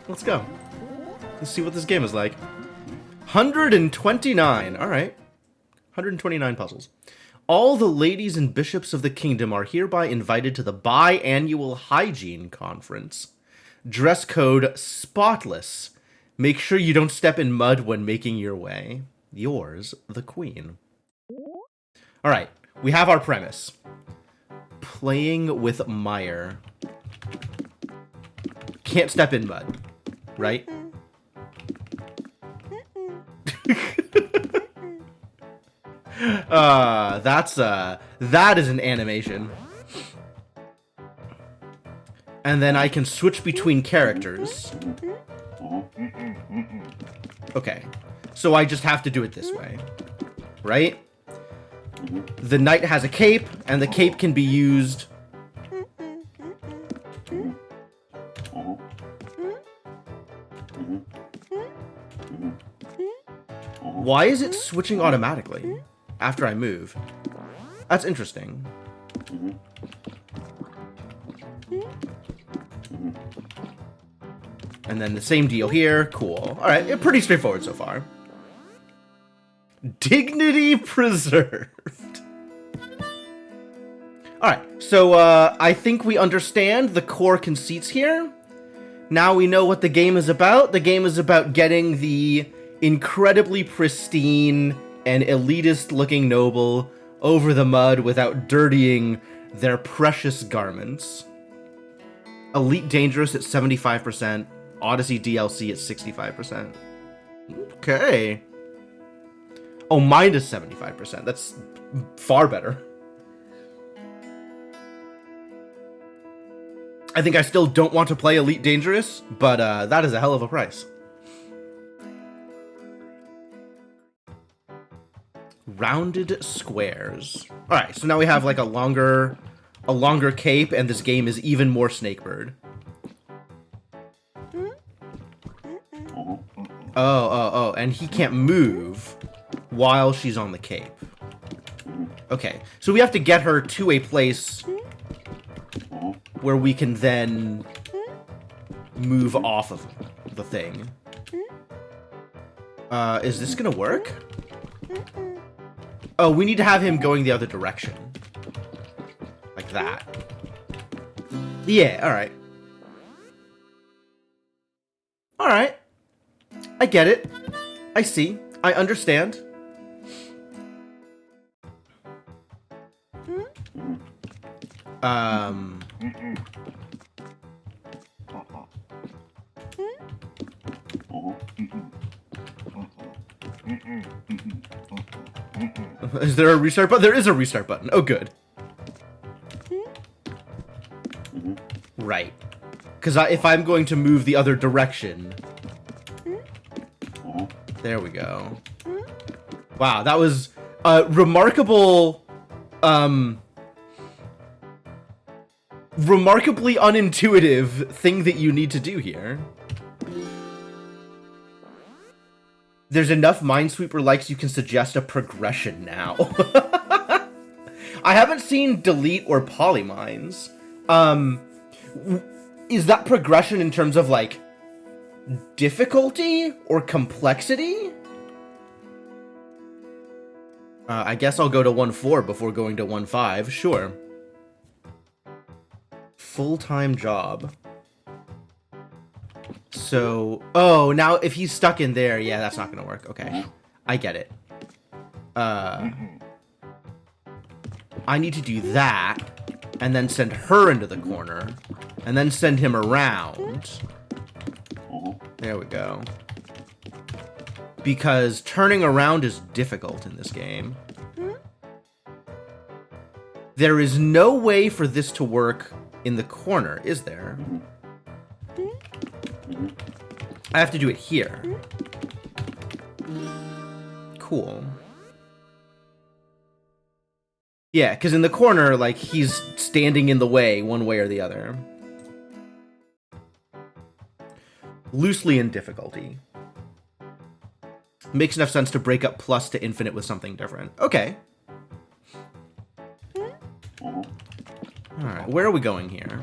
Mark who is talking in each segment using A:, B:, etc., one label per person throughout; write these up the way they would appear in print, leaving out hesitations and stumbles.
A: Let's go. Let's see what this game is like. 129. All right. 129 puzzles. All the ladies and bishops of the kingdom are hereby invited to the biannual hygiene conference. Dress code spotless. Make sure you don't step in mud when making your way. Yours, the queen. All right. We have our premise. Playing with Meyer. Can't step in mud, right? That is an animation. And then I can switch between characters. Okay. So I just have to do it this way, right? The knight has a cape, and the cape can be used... Why is it switching automatically after I move? That's interesting. And then the same deal here. Cool. All right, pretty straightforward so far. Dignity preserved. All right, so I think we understand the core conceits here. Now we know what the game is about. The game is about getting the incredibly pristine and elitist-looking noble over the mud without dirtying their precious garments. Elite Dangerous at 75%. Odyssey DLC at 65%. Okay. Oh, mine is 75%. That's far better. I think I still don't want to play Elite Dangerous, but that is a hell of a price. Rounded squares. All right, so now we have like a longer cape, and this game is even more Snakebird. Oh, and he can't move while she's on the cape. Okay, so we have to get her to a place where we can then move off of the thing. Is this gonna work? Oh, we need to have him going the other direction. Like that. Yeah, alright. Alright. I get it. I see. I understand. Is there a restart button? There is a restart button. Oh, good. Right. Because if I'm going to move the other direction... There we go. Wow, that was a remarkable... remarkably unintuitive thing that you need to do here. There's enough Minesweeper likes you can suggest a progression now. I haven't seen delete or polymines. Is that progression in terms of like difficulty or complexity? I guess I'll go to 1.4 before going to 1.5. Sure. Full-time job. So, oh, now if he's stuck in there, yeah, that's not gonna work. Okay, I get it. I need to do that, and then send her into the corner, and then send him around. There we go. Because turning around is difficult in this game. There is no way for this to work in the corner, is there? I have to do it here. Cool. Yeah, because in the corner, like, he's standing in the way, one way or the other. Loosely in difficulty. Makes enough sense to break up plus to infinite with something different. Okay. Alright, where are we going here?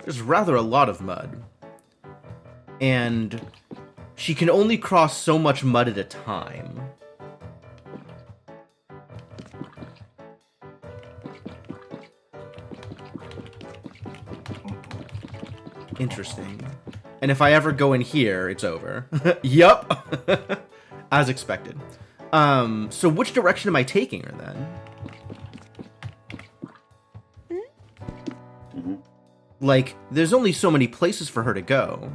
A: There's rather a lot of mud. And she can only cross so much mud at a time. Interesting. And if I ever go in here, it's over. Yup. As expected. So which direction am I taking her then? Like, there's only so many places for her to go.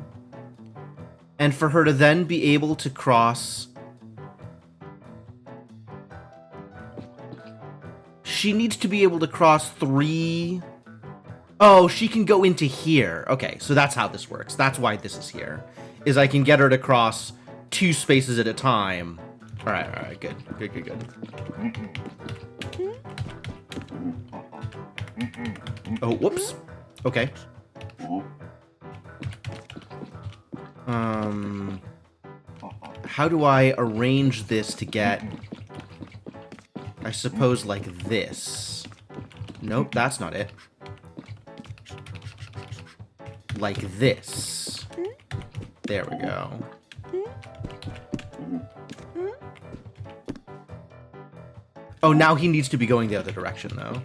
A: And for her to then be able to cross... She needs to be able to cross 3... Oh, she can go into here. Okay, so that's how this works. That's why this is here. Is I can get her to cross 2 spaces at a time. Alright, good. Good. Oh, whoops. Okay. How do I arrange this to get... I suppose like this. Nope, that's not it. Like this. There we go. Oh, now he needs to be going the other direction, though.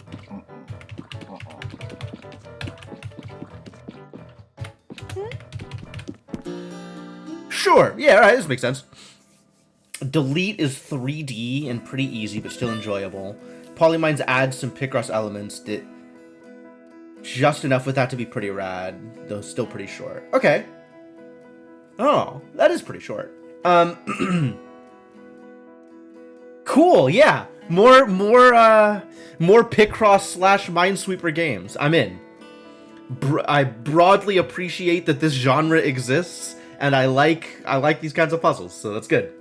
A: Sure. Yeah, alright, this makes sense. Delete is 3D and pretty easy, but still enjoyable. Polymines adds some Picross elements that... Just enough with that to be pretty rad, though still pretty short. Okay. Oh, that is pretty short. Cool, yeah. More Picross / Minesweeper games. I'm in. I broadly appreciate that this genre exists, and I like these kinds of puzzles, so that's good.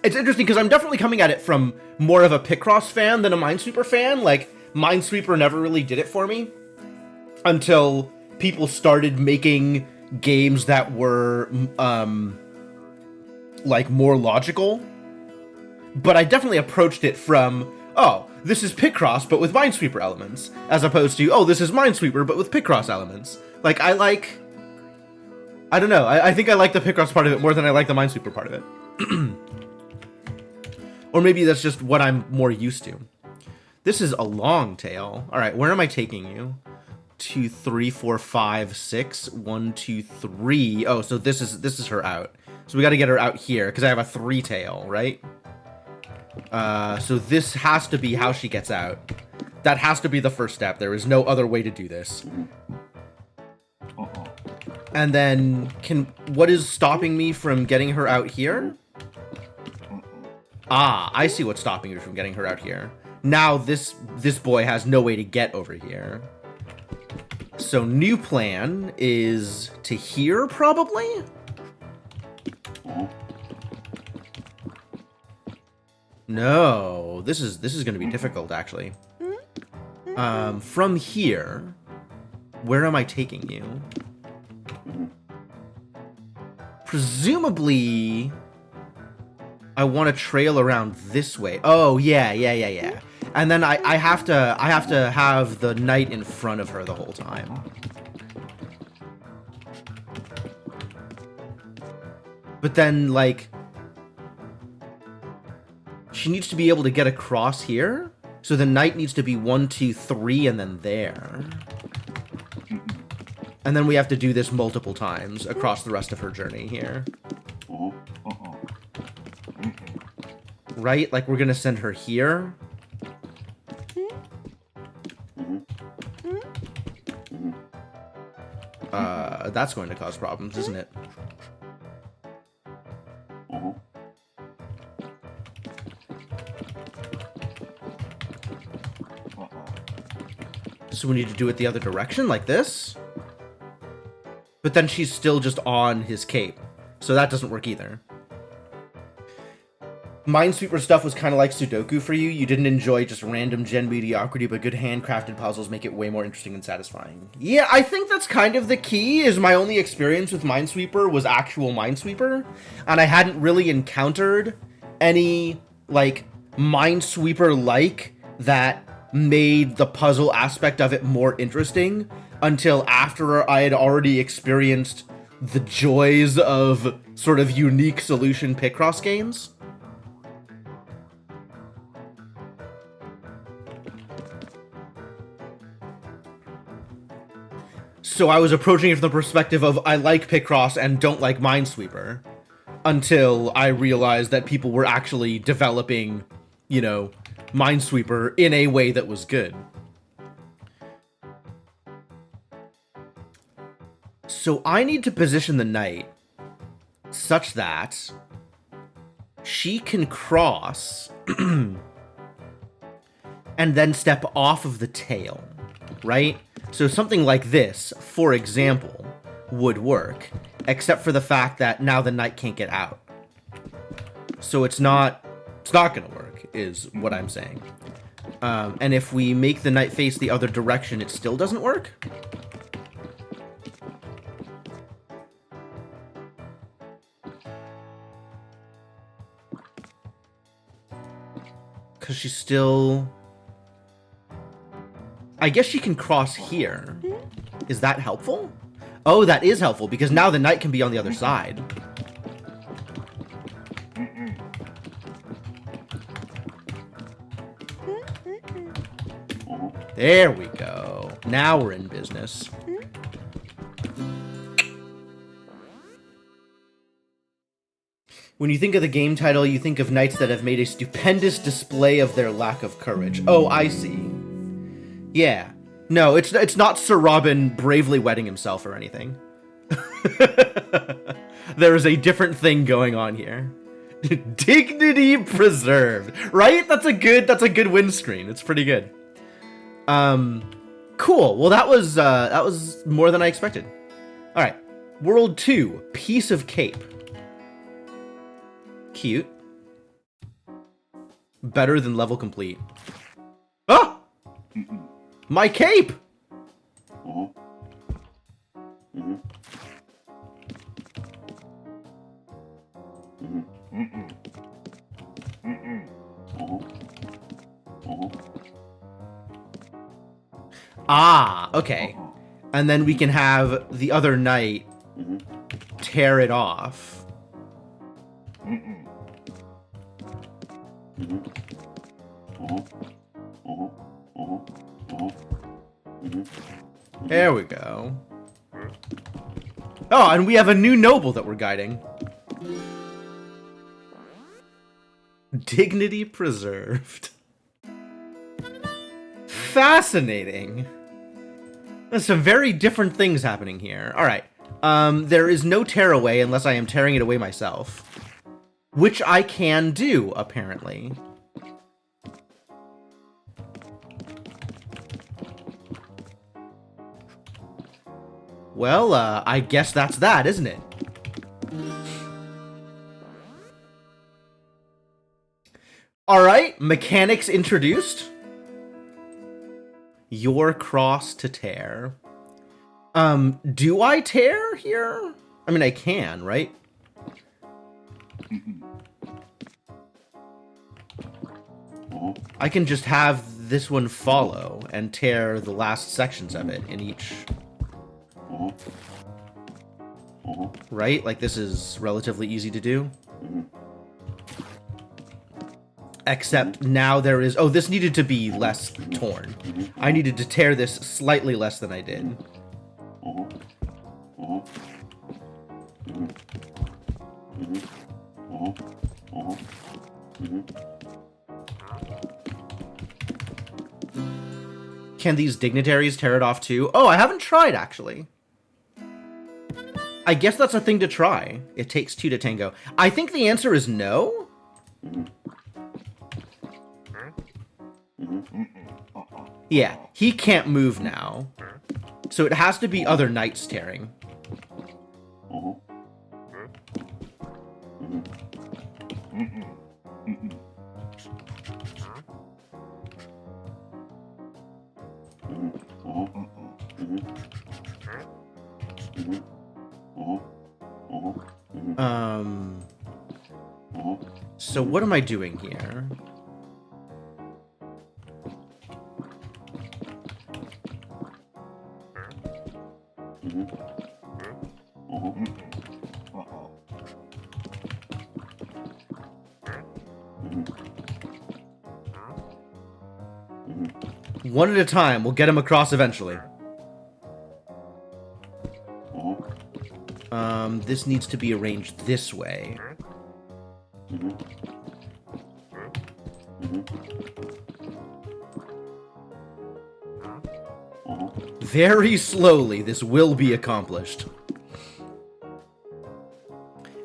A: It's interesting because I'm definitely coming at it from more of a Picross fan than a Minesweeper fan. Like, Minesweeper never really did it for me until people started making games that were, like, more logical. But I definitely approached it from, oh, this is Picross, but with Minesweeper elements, as opposed to, oh, this is Minesweeper, but with Picross elements. Like, I don't know, I think I like the Picross part of it more than I like the Minesweeper part of it. Or maybe that's just what I'm more used to. This is a long tail. All right, where am I taking you? 2, 3, 4, 5, 6. 1, 2, 3. Oh, so this is her out. So we got to get her out here because I have a 3 tail, right? So this has to be how she gets out. That has to be the first step. There is no other way to do this. And then what is stopping me from getting her out here? Ah, I see what's stopping me from getting her out here. Now this boy has no way to get over here. So new plan is to here, probably? No, this is going to be difficult, actually. From here, where am I taking you? Presumably, I want to trail around this way. Oh, yeah. And then I have to have the knight in front of her the whole time. But then, like, she needs to be able to get across here. So the knight needs to be 1, 2, 3, and then there. And then we have to do this multiple times across the rest of her journey here. Right? Like, we're gonna send her here. That's going to cause problems, isn't it? So we need to do it the other direction, like this? But then she's still just on his cape. So that doesn't work either. Minesweeper stuff was kind of like Sudoku for you. You didn't enjoy just random gen mediocrity, but good handcrafted puzzles make it way more interesting and satisfying. Yeah, I think that's kind of the key, is my only experience with Minesweeper was actual Minesweeper. And I hadn't really encountered any, like, Minesweeper-like that made the puzzle aspect of it more interesting until after I had already experienced the joys of sort of unique solution Picross games. So I was approaching it from the perspective of I like Picross and don't like Minesweeper, until I realized that people were actually developing, you know, Minesweeper in a way that was good. So I need to position the knight such that she can cross and then step off of the tail, right? So something like this, for example, would work, except for the fact that now the knight can't get out. So it's not gonna work, is what I'm saying. And if we make the knight face the other direction, it still doesn't work? Because she's still... I guess she can cross here. Is that helpful? Oh, that is helpful, because now the knight can be on the other side. There we go. Now we're in business. When you think of the game title, you think of knights that have made a stupendous display of their lack of courage. Oh, I see. Yeah. No, it's not Sir Robin bravely wetting himself or anything. There is a different thing going on here. Dignity preserved, right? That's a good win screen. It's pretty good. Cool. Well, that was more than I expected. All right. World 2, Piece of Cape. Cute. Better than level complete. Ah! My cape! Ah, okay. And then we can have the other knight tear it off. There we go. Oh, and we have a new noble that we're guiding. Dignity preserved. Fascinating. There's some very different things happening here. All right. There is no tear away unless I am tearing it away myself. Which I can do, apparently. Well, I guess that's that, isn't it? Alright, mechanics introduced. Your cross to tear. Do I tear here? I mean, I can, right? I can just have this one follow and tear the last sections of it in each... Right? Like, this is relatively easy to do. Except now there is... Oh, this needed to be less torn. I needed to tear this slightly less than I did. Can these dignitaries tear it off too? Oh, I haven't tried, actually. I guess that's a thing to try. It takes two to tango. I think the answer is no. Yeah, he can't move now. So it has to be other knights tearing. So what am I doing here? One at a time. We'll get him across eventually. This needs to be arranged this way. Very slowly, this will be accomplished.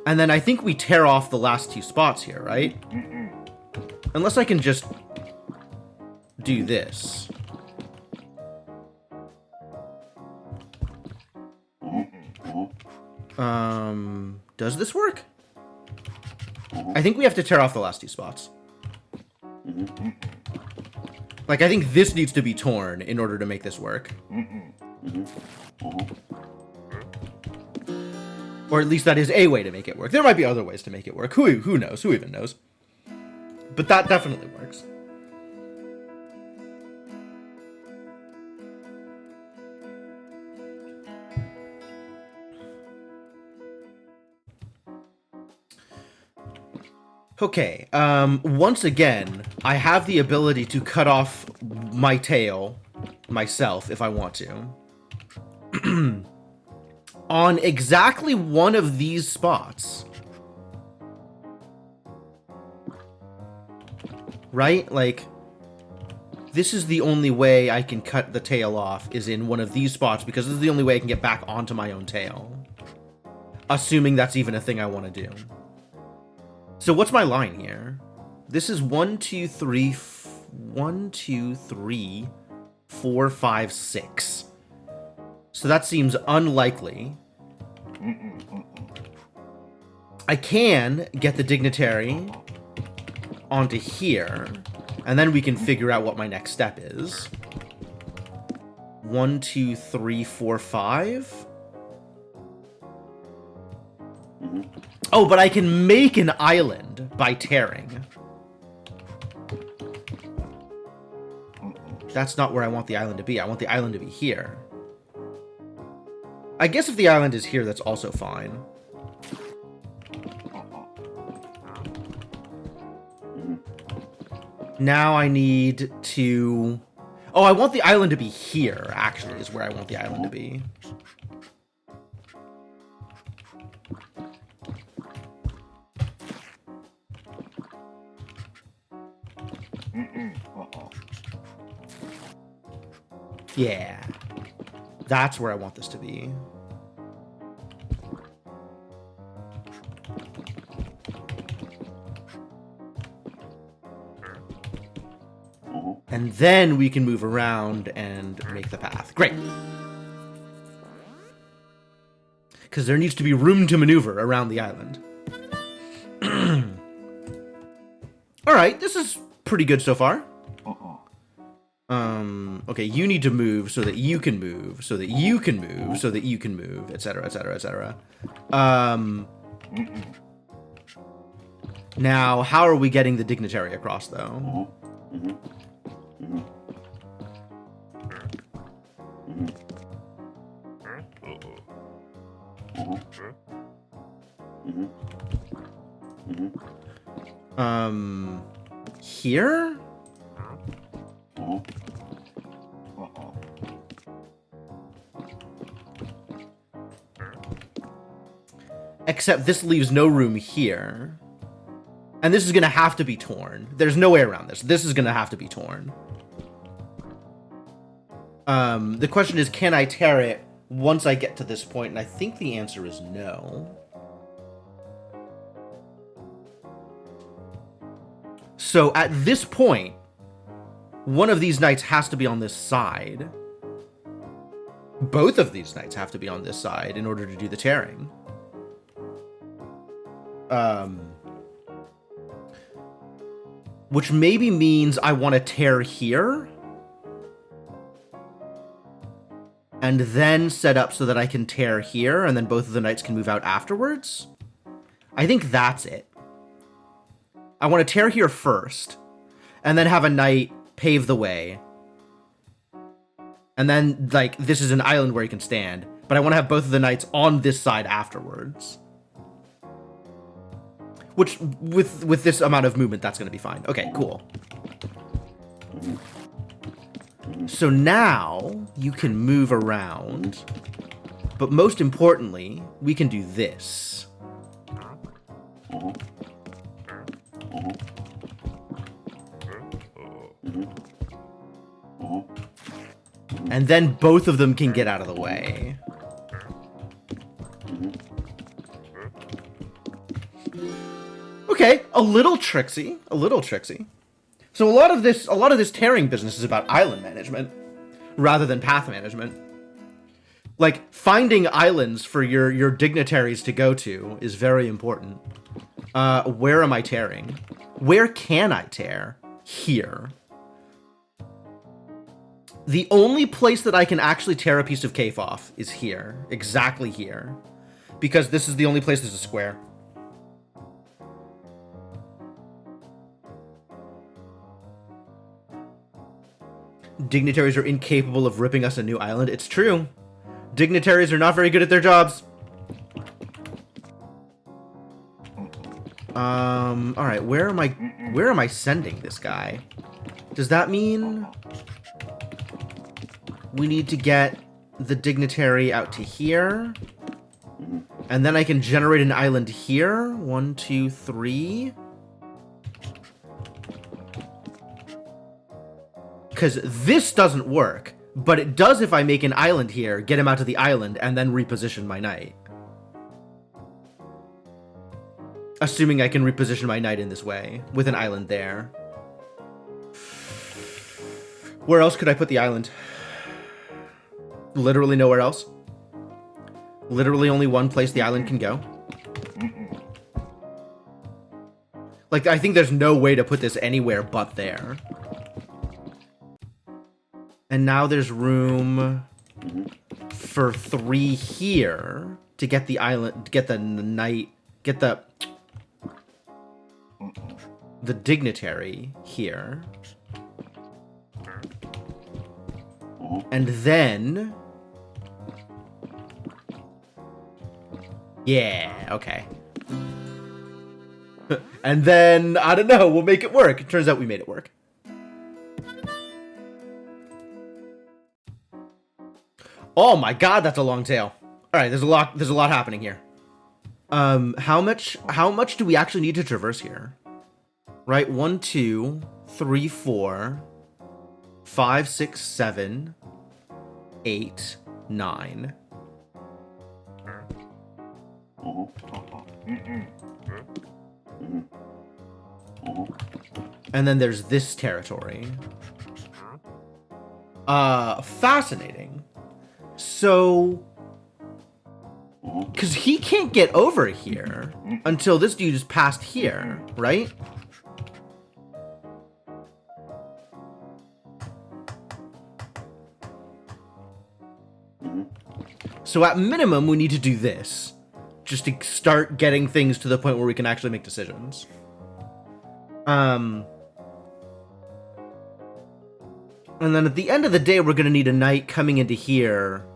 A: And then I think we tear off the last two spots here, right? Unless I can just do this. Does this work? I think we have to tear off the last two spots. Like, I think this needs to be torn in order to make this work. Or at least that is a way to make it work. There might be other ways to make it work. Who knows? Who even knows? But that definitely works. Okay, once again, I have the ability to cut off my tail myself if I want to. On exactly one of these spots. Right? Like, this is the only way I can cut the tail off, is in one of these spots, because this is the only way I can get back onto my own tail. Assuming that's even a thing I want to do. So what's my line here? This is 1, 2, 3, 4, 5, 6. So that seems unlikely. I can get the dignitary onto here, and then we can figure out what my next step is. 1, 2, 3, 4, 5. Oh, but I can make an island by tearing. That's not where I want the island to be. I want the island to be here. I guess if the island is here, that's also fine. Now I need to... Oh, I want the island to be here, actually, is where I want the island to be. Yeah. That's where I want this to be. And then we can move around and make the path. Great. Because there needs to be room to maneuver around the island. Alright, this is pretty good so far. Okay, you need to move so that you can move, so that you can move, so that you can move, etc., etc., etc. Now, how are we getting the dignitary across, though? Here? Except this leaves no room here. And this is going to have to be torn. There's no way around this. This is going to have to be torn. The question is, can I tear it once I get to this point? And I think the answer is no. So at this point, one of these knights has to be on this side. Both of these knights have to be on this side in order to do the tearing. Which maybe means I want to tear here. And then set up so that I can tear here, and then both of the knights can move out afterwards. I think that's it. I want to tear here first, and then have a knight pave the way. And then, like, this is an island where he can stand. But I want to have both of the knights on this side afterwards. Which, with this amount of movement, that's going to be fine. Okay, cool. So now you can move around. But most importantly, we can do this. And then both of them can get out of the way. Okay, a little tricksy, a little tricksy. So a lot of this tearing business is about island management rather than path management. Like, finding islands for your dignitaries to go to is very important. Where am I tearing? Where can I tear? Here. The only place that I can actually tear a piece of cave off is here. Exactly here. Because this is the only place there's a square. Dignitaries are incapable of ripping us a new island. It's true. Dignitaries are not very good at their jobs. Alright, where am I sending this guy? Does that mean we need to get the dignitary out to here? And then I can generate an island here? 1, 2, 3. Because this doesn't work, but it does if I make an island here, get him out to the island, and then reposition my knight. Assuming I can reposition my knight in this way, with an island there. Where else could I put the island? Literally nowhere else. Literally only one place the island can go. Like, I think there's no way to put this anywhere but there. And now there's room for 3 here to get the island, get the knight, get the dignitary here. And then... yeah, okay. And then, I don't know, we'll make it work. It turns out we made it work. Oh my god, that's a long tail. Alright, there's a lot happening here. How much do we actually need to traverse here? Right, 1, 2, 3, 4, 5, 6, 7, 8, 9. And then there's this territory. Fascinating. So, because he can't get over here until this dude is past here, right? So at minimum, we need to do this, just to start getting things to the point where we can actually make decisions. And then at the end of the day, we're going to need a knight coming into here.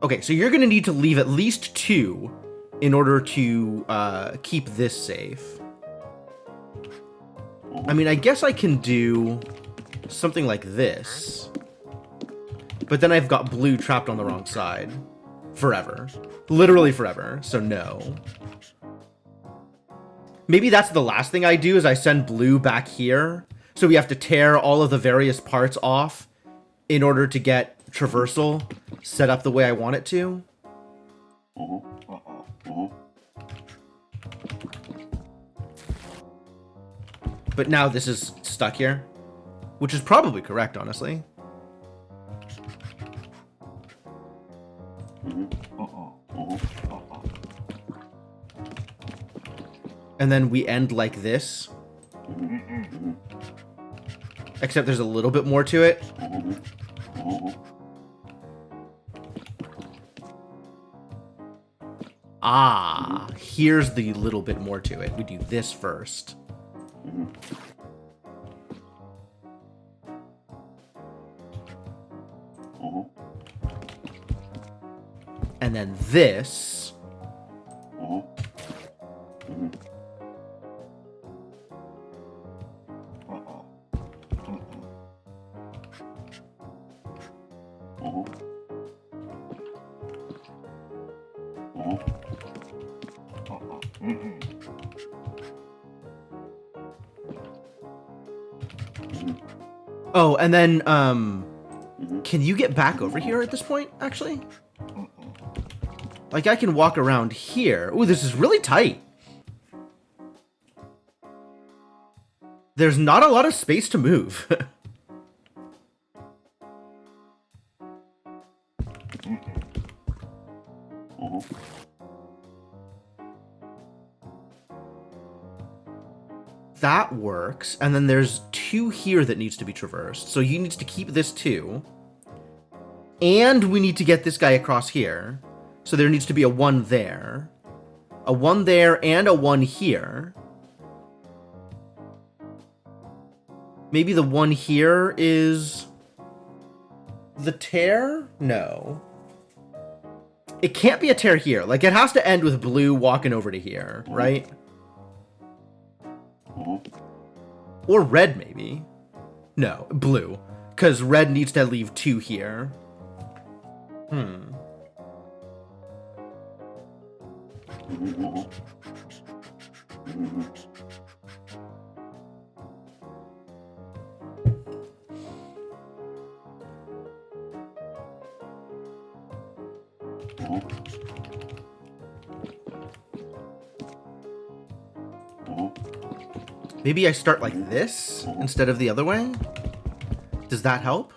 A: Okay, so you're going to need to leave at least 2 in order to keep this safe. I mean, I guess I can do something like this. But then I've got blue trapped on the wrong side. Forever. Literally forever, so no. Maybe that's the last thing I do, is I send blue back here. So we have to tear all of the various parts off in order to get traversal set up the way I want it to. But now this is stuck here, which is probably correct, honestly. And then we end like this. Except there's a little bit more to it. Ah, here's the little bit more to it. We do this first. and then this. Oh, and then, can you get back over here at this point, actually? Like, I can walk around here. Ooh, this is really tight. There's not a lot of space to move. That works, and then there's 2 here that needs to be traversed. So you need to keep this 2. And we need to get this guy across here. So there needs to be a 1 there. A 1 there and a 1 here. Maybe the 1 here is the tear? No. It can't be a tear here. Like, it has to end with blue walking over to here, right? Or red, maybe. No, blue. Because red needs to leave 2 here. Maybe I start like this instead of the other way? Does that help?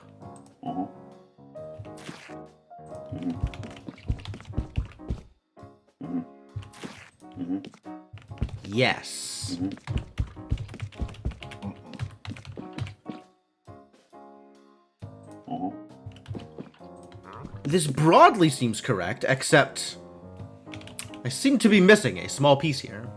A: Yes. This broadly seems correct, except I seem to be missing a small piece here.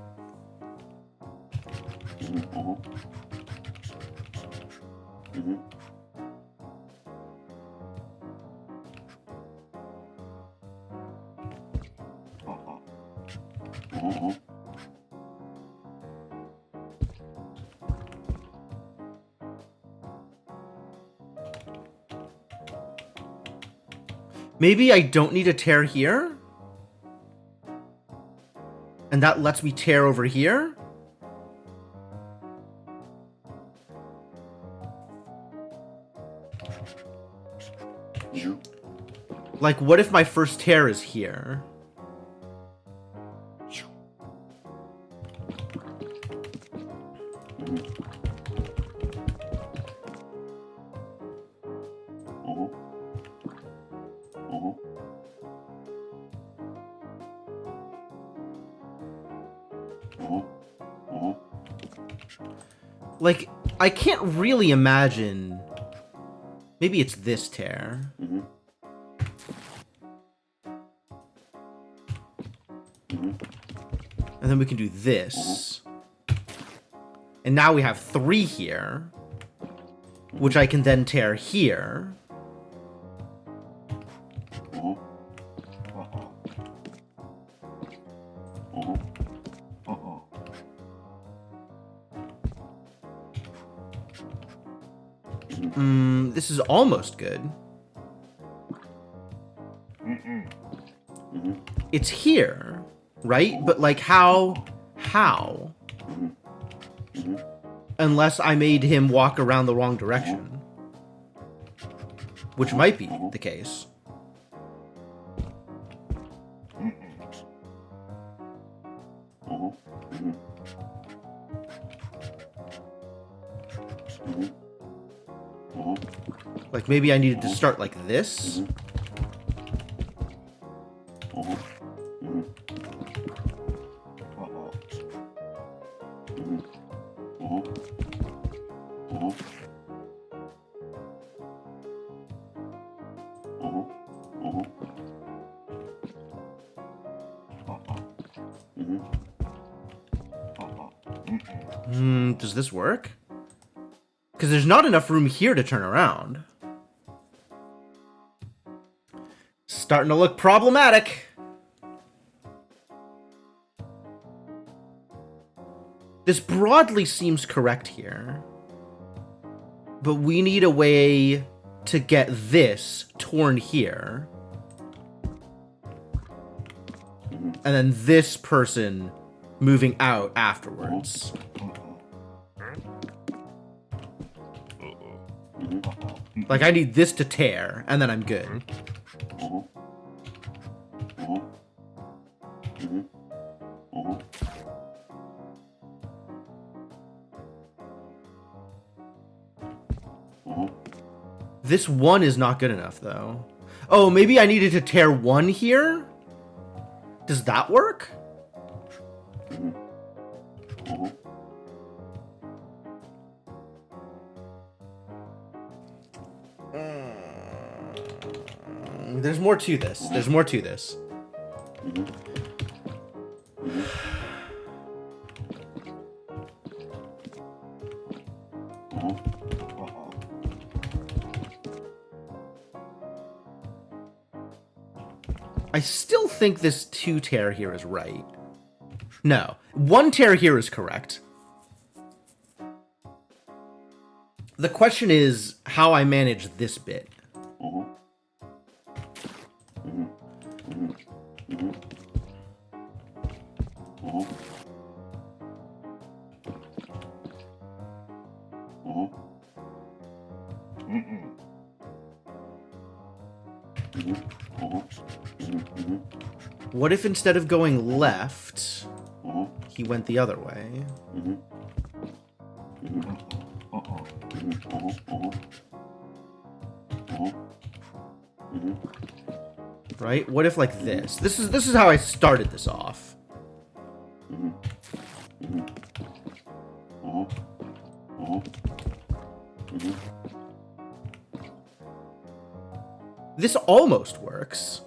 A: Maybe I don't need a tear here? And that lets me tear over here? Like, what if my first tear is here? Like, I can't really imagine. Maybe it's this tear. And then we can do this. And now we have 3 here, which I can then tear here. This is almost good. It's here, right? But like how? How? Unless I made him walk around the wrong direction. Which might be the case. Like, maybe I needed to start like this. Does this work? Because there's not enough room here to turn around. Starting to look problematic. This broadly seems correct here. But we need a way to get this torn here. And then this person moving out afterwards. Like, I need this to tear, and then I'm good. This one is not good enough, though. Oh, maybe I needed to tear one here? Does that work? There's more to this. There's more to this. I still think this 2 tear here is right. No, 1 tear here is correct. The question is how I manage this bit. What if instead of going left, he went the other way? Right? What if like this? This is how I started this off. This almost works.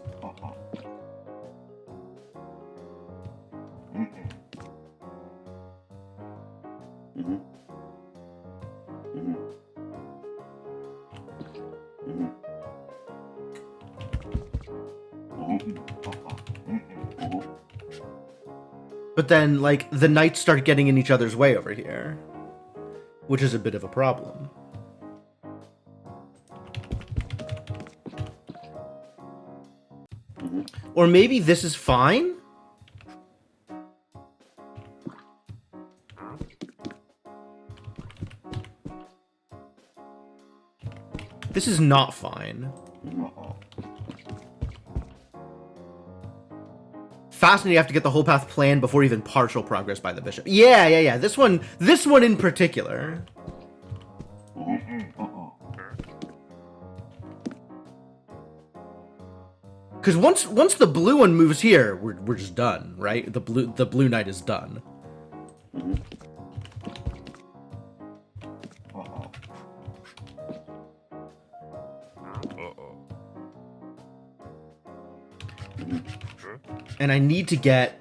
A: But then, like, the knights start getting in each other's way over here, which is a bit of a problem. Or maybe this is fine? This is not fine. Fascinating, you have to get the whole path planned before even partial progress by the bishop. Yeah. This one in particular. Because once the blue one moves here, we're just done, right? The blue knight is done. And I need to get...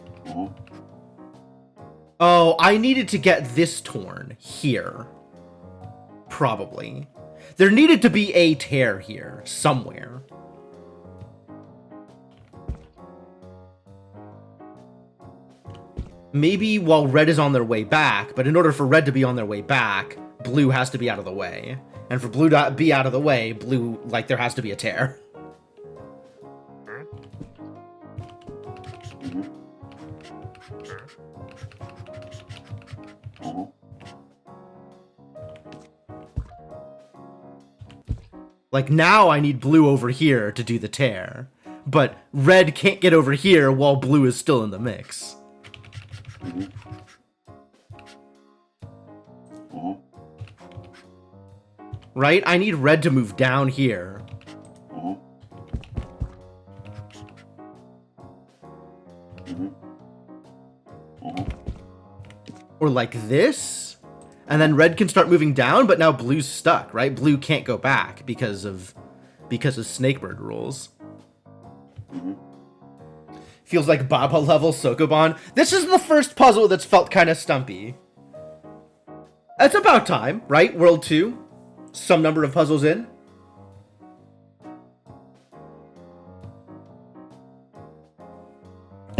A: Oh, I needed to get this torn here. Probably. There needed to be a tear here, somewhere. Maybe while red is on their way back, but in order for red to be on their way back, blue has to be out of the way. And for blue to be out of the way, blue, like, there has to be a tear. Like, now I need blue over here to do the tear. But red can't get over here while blue is still in the mix. Right? I need red to move down here. Or like this? And then red can start moving down, but now blue's stuck, right? Blue can't go back because of Snakebird rules. Feels like Baba level Sokoban. This is the first puzzle that's felt kind of stumpy. It's about time, right? World 2. Some number of puzzles in.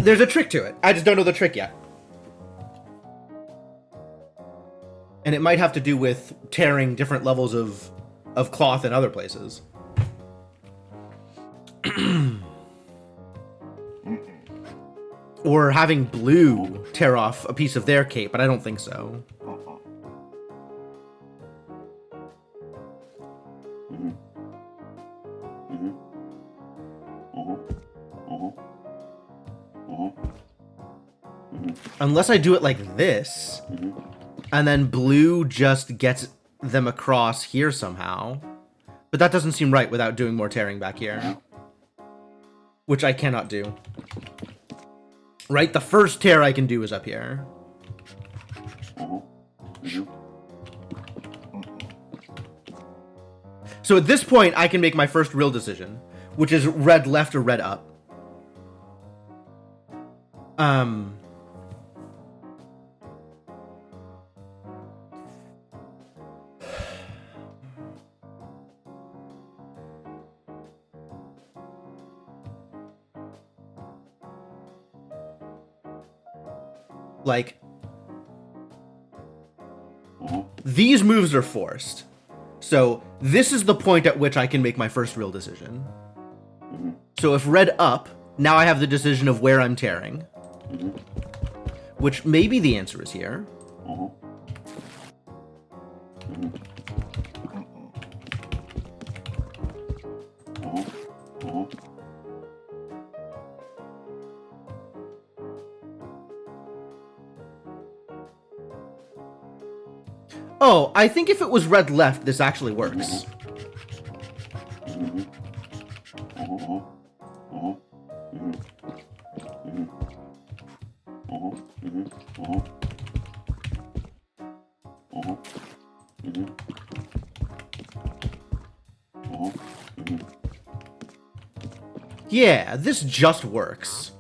A: There's a trick to it. I just don't know the trick yet. And it might have to do with tearing different levels of cloth in other places. Or having blue tear off a piece of their cape, but I don't think so. Unless I do it like this, and then blue just gets them across here somehow. But that doesn't seem right without doing more tearing back here. Which I cannot do. Right? The first tear I can do is up here. So at this point, I can make my first real decision, which is red left or red up. Like, these moves are forced. So this is the point at which I can make my first real decision. So if red up, now I have the decision of where I'm tearing. Which maybe the answer is here. Oh, I think if it was red left, this actually works. Yeah, this just works.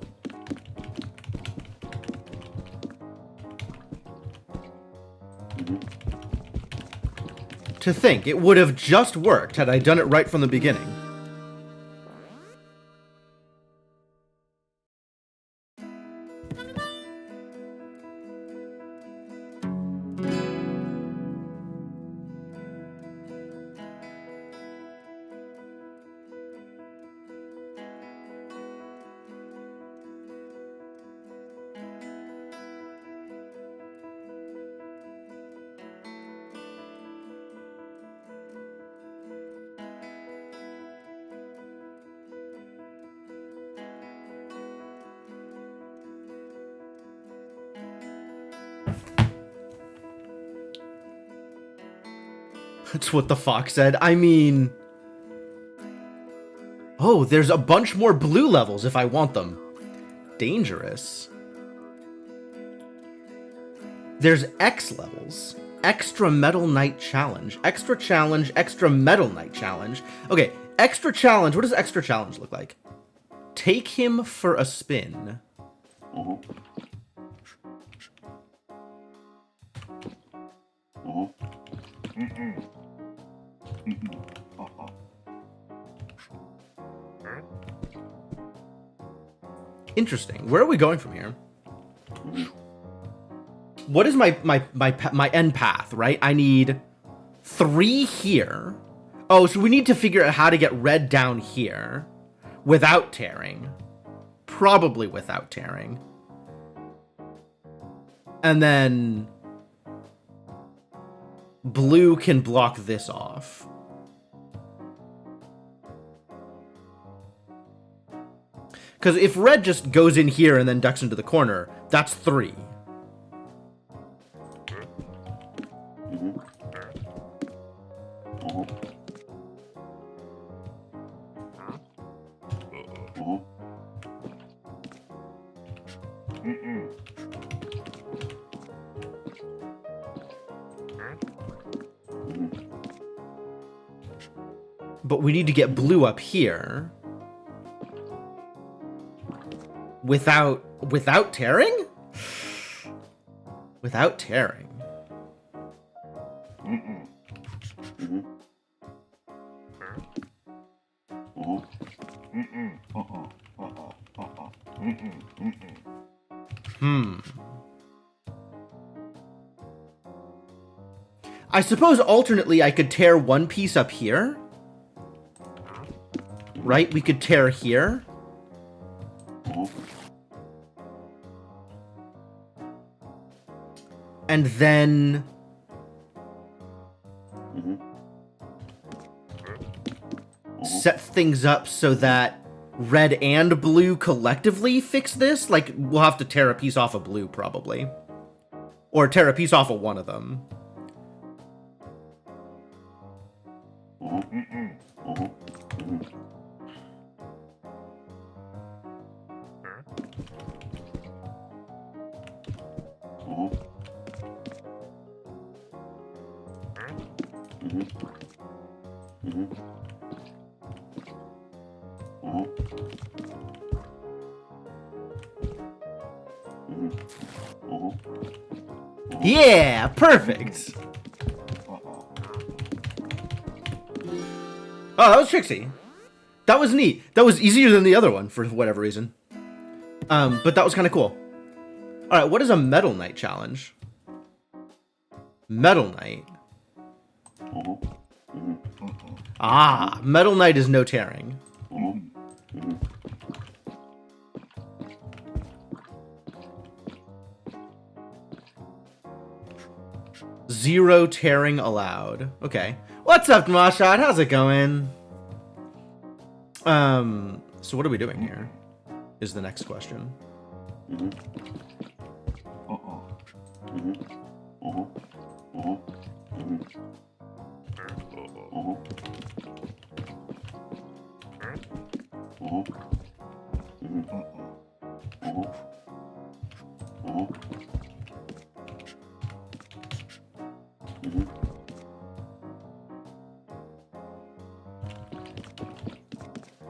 A: To think, it would have just worked had I done it right from the beginning. That's what the fox said. I mean... Oh, there's a bunch more blue levels if I want them. Dangerous. There's X levels. Extra Metal Knight Challenge. Extra Challenge, Extra Metal Knight Challenge. Okay, Extra Challenge. What does Extra Challenge look like? Take him for a spin. Interesting. Where are we going from here? What is my end path, right? I need 3 here. Oh, so we need to figure out how to get red down here without tearing. Probably without tearing. And then blue can block this off. Because if red just goes in here and then ducks into the corner, that's 3. But we need to get blue up here. Without tearing? Without tearing. I suppose alternately I could tear one piece up here. Right? We could tear here. And then... set things up so that red and blue collectively fix this. Like, we'll have to tear a piece off of blue, probably. Or tear a piece off of one of them. Yeah, perfect. Oh, that was tricksy. That was neat. That was easier than the other one for whatever reason. But that was kind of cool. All right, what is a Metal Knight challenge? Metal Knight. Ah, Metal Knight is no tearing. Zero tearing allowed. Okay. What's up, Mashad? How's it going? So what are we doing here? Is the next question.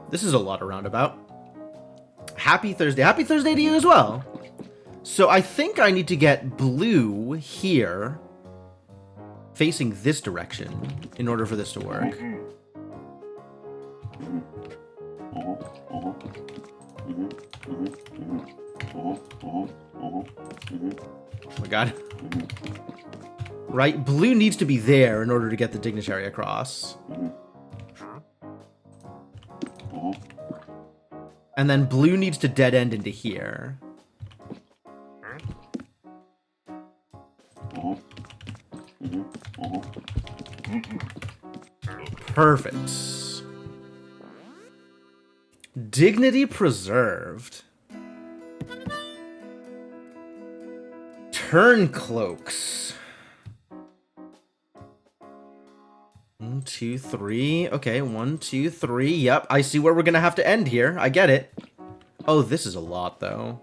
A: This is a lot of roundabout. Happy Thursday. Happy Thursday to you as well. So I think I need to get blue here, facing this direction, in order for this to work. Oh my god. Right, blue needs to be there in order to get the dignitary across. And then blue needs to dead end into here. Perfect. Dignity preserved. Turn cloaks. 1, 2, 3. Okay, 1, 2, 3. Yep, I see where we're gonna have to end here. I get it. Oh, this is a lot, though.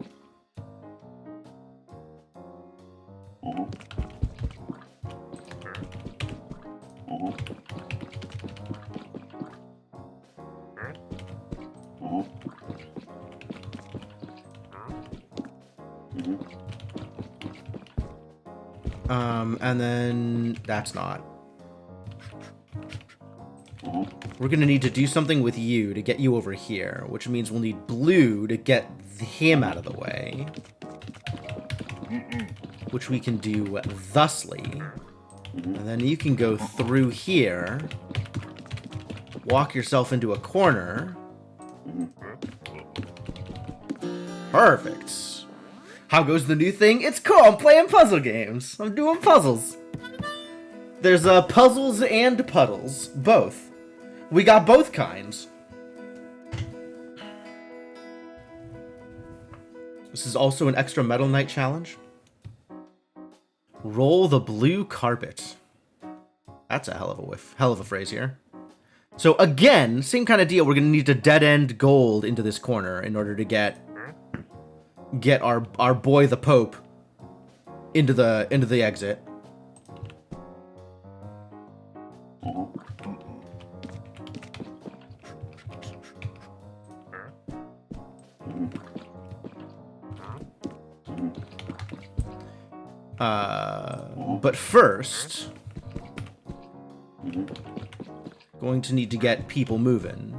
A: And then that's not. We're gonna need to do something with you to get you over here, which means we'll need blue to get him out of the way. Which we can do thusly. And then you can go through here, walk yourself into a corner. Perfect. How goes the new thing? It's cool, I'm playing puzzle games. I'm doing puzzles. There's puzzles and puddles, both. We got both kinds. This is also an extra Metal Knight challenge. Roll the blue carpet. That's a hell of a phrase here. So again, same kind of deal. We're gonna need to dead end gold into this corner in order to get our boy the Pope into the exit. But first, going to need to get people moving.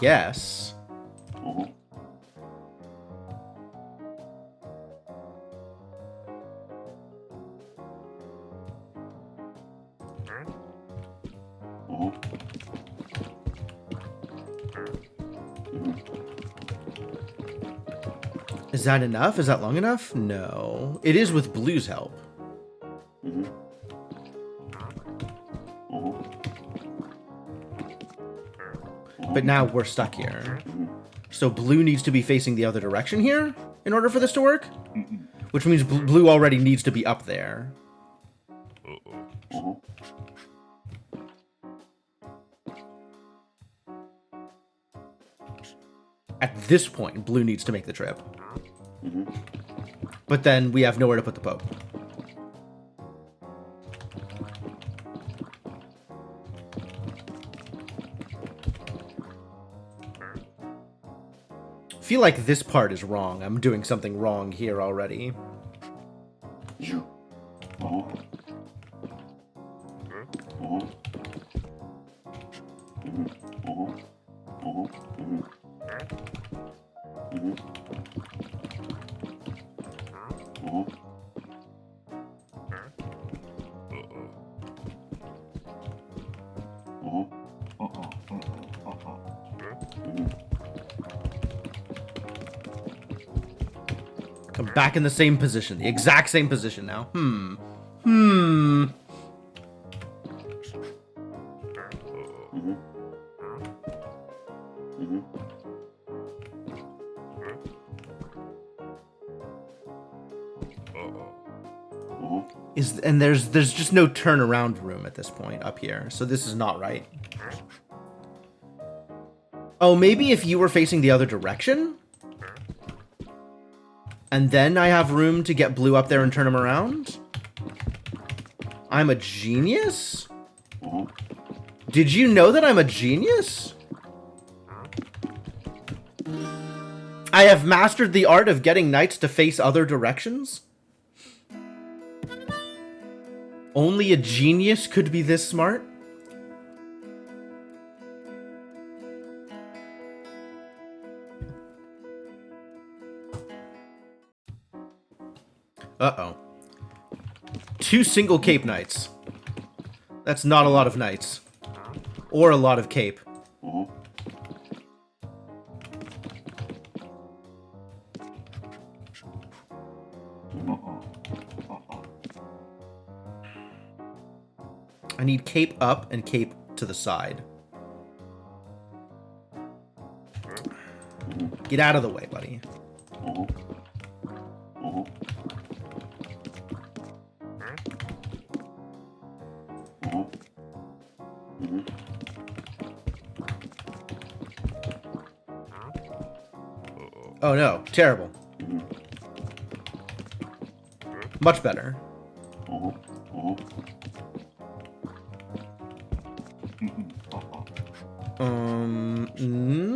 A: guess. Is that enough? Is that long enough? No. It is with blue's help. But now we're stuck here. So blue needs to be facing the other direction here in order for this to work? Which means blue already needs to be up there. At this point, blue needs to make the trip. But then we have nowhere to put the Pope. I feel like this part is wrong. I'm doing something wrong here already. I'm back in the same position, the exact same position now. And there's just no turnaround room at this point up here, so this is not right. Oh, maybe if you were facing the other direction? And then I have room to get blue up there and turn him around? I'm a genius? Did you know that I'm a genius? I have mastered the art of getting knights to face other directions? Only a genius could be this smart? Uh-oh. 2 single cape knights. That's not a lot of knights. Or a lot of cape. I need cape up and cape to the side. Get out of the way, buddy. Oh no, terrible. Much better.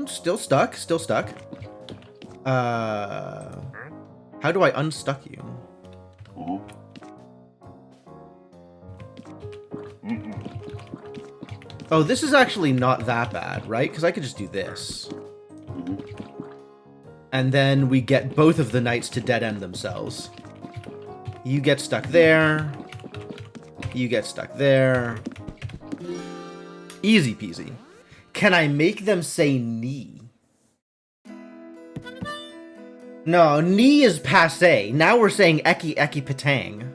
A: Still stuck, still stuck. How do I unstuck you? Oh, this is actually not that bad, right? Because I could just do this. And then we get both of the knights to dead end themselves. You get stuck there. You get stuck there. Easy peasy. Can I make them say knee? No, knee is passé. Now we're saying eki eki patang.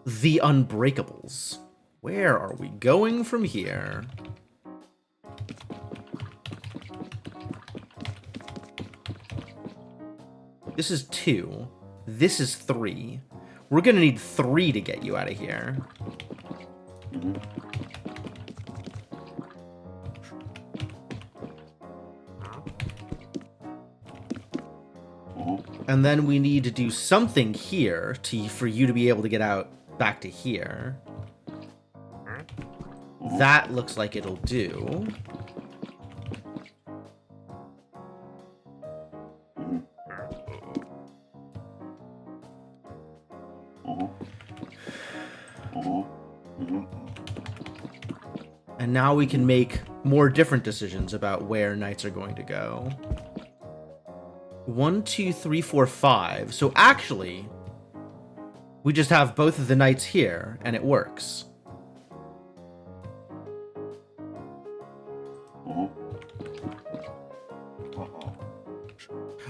A: The Unbreakables. Where are we going from here? This is 2. This is 3. We're gonna need 3 to get you out of here. And then we need to do something here for you to be able to get out back to here. That looks like it'll do. And now we can make more different decisions about where knights are going to go. 1, 2, 3, 4, 5. So actually, we just have both of the knights here, and it works.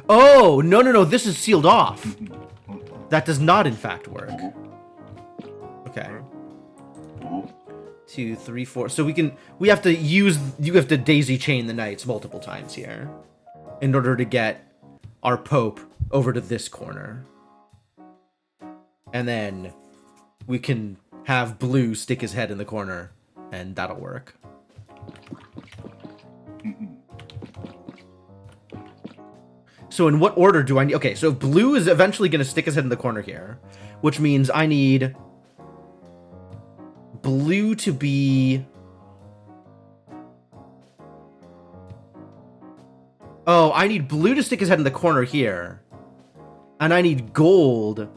A: Oh, no, this is sealed off. That does not, in fact, work. Okay. 2, 3, 4. So we have to daisy chain the knights multiple times here in order to get our Pope over to this corner. And then we can have blue stick his head in the corner, and that'll work. So in what order do I need... Okay, so blue is eventually going to stick his head in the corner here, which means I need blue to be... Oh, I need blue to stick his head in the corner here. And I need gold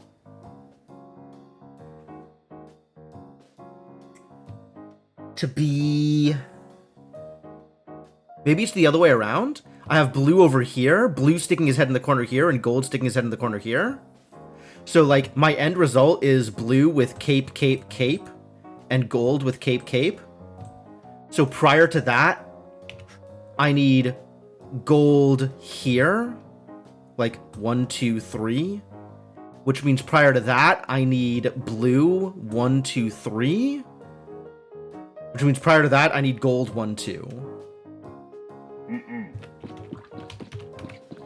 A: to be... Maybe it's the other way around? I have blue over here, blue sticking his head in the corner here, and gold sticking his head in the corner here. So, like, my end result is blue with cape, cape, cape, and gold with cape, cape. So prior to that, I need gold here, like 1, 2, 3, which means prior to that, I need blue 1, 2, 3, which means prior to that, I need gold 1, 2.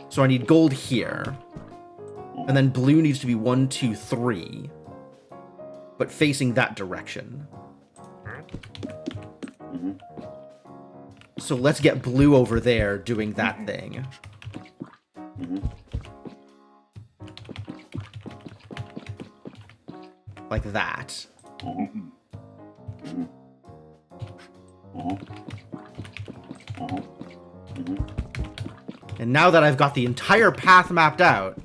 A: So I need gold here. And then blue needs to be 1, 2, 3. But facing that direction. So let's get blue over there doing that thing. Like that. And now that I've got the entire path mapped out,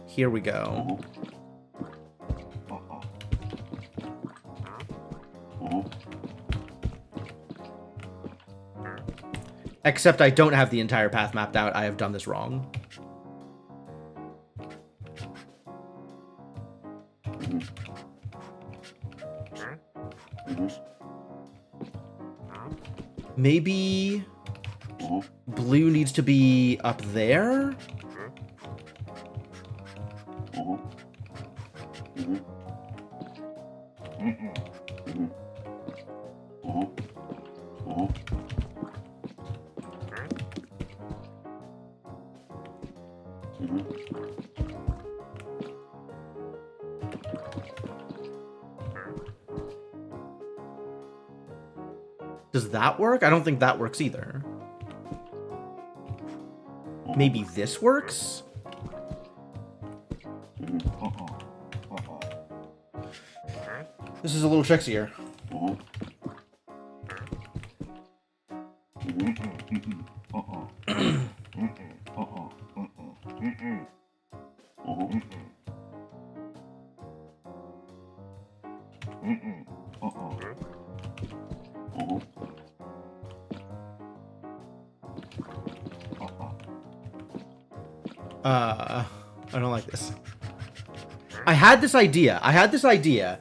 A: here we go. Except I don't have the entire path mapped out. I have done this wrong. Maybe blue needs to be up there? Does that work? I don't think that works either. Maybe this works? This is a little trixier. I don't like this. I had this idea,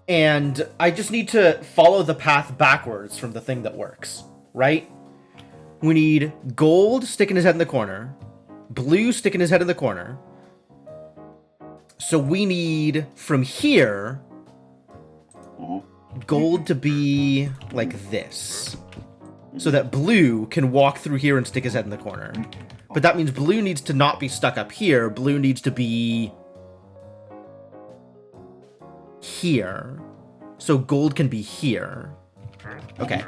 A: and I just need to follow the path backwards from the thing that works, right? We need gold sticking his head in the corner, blue sticking his head in the corner. So we need, from here, gold to be like this, so that blue can walk through here and stick his head in the corner. But that means blue needs to not be stuck up here. Blue needs to be here. So gold can be here. Okay.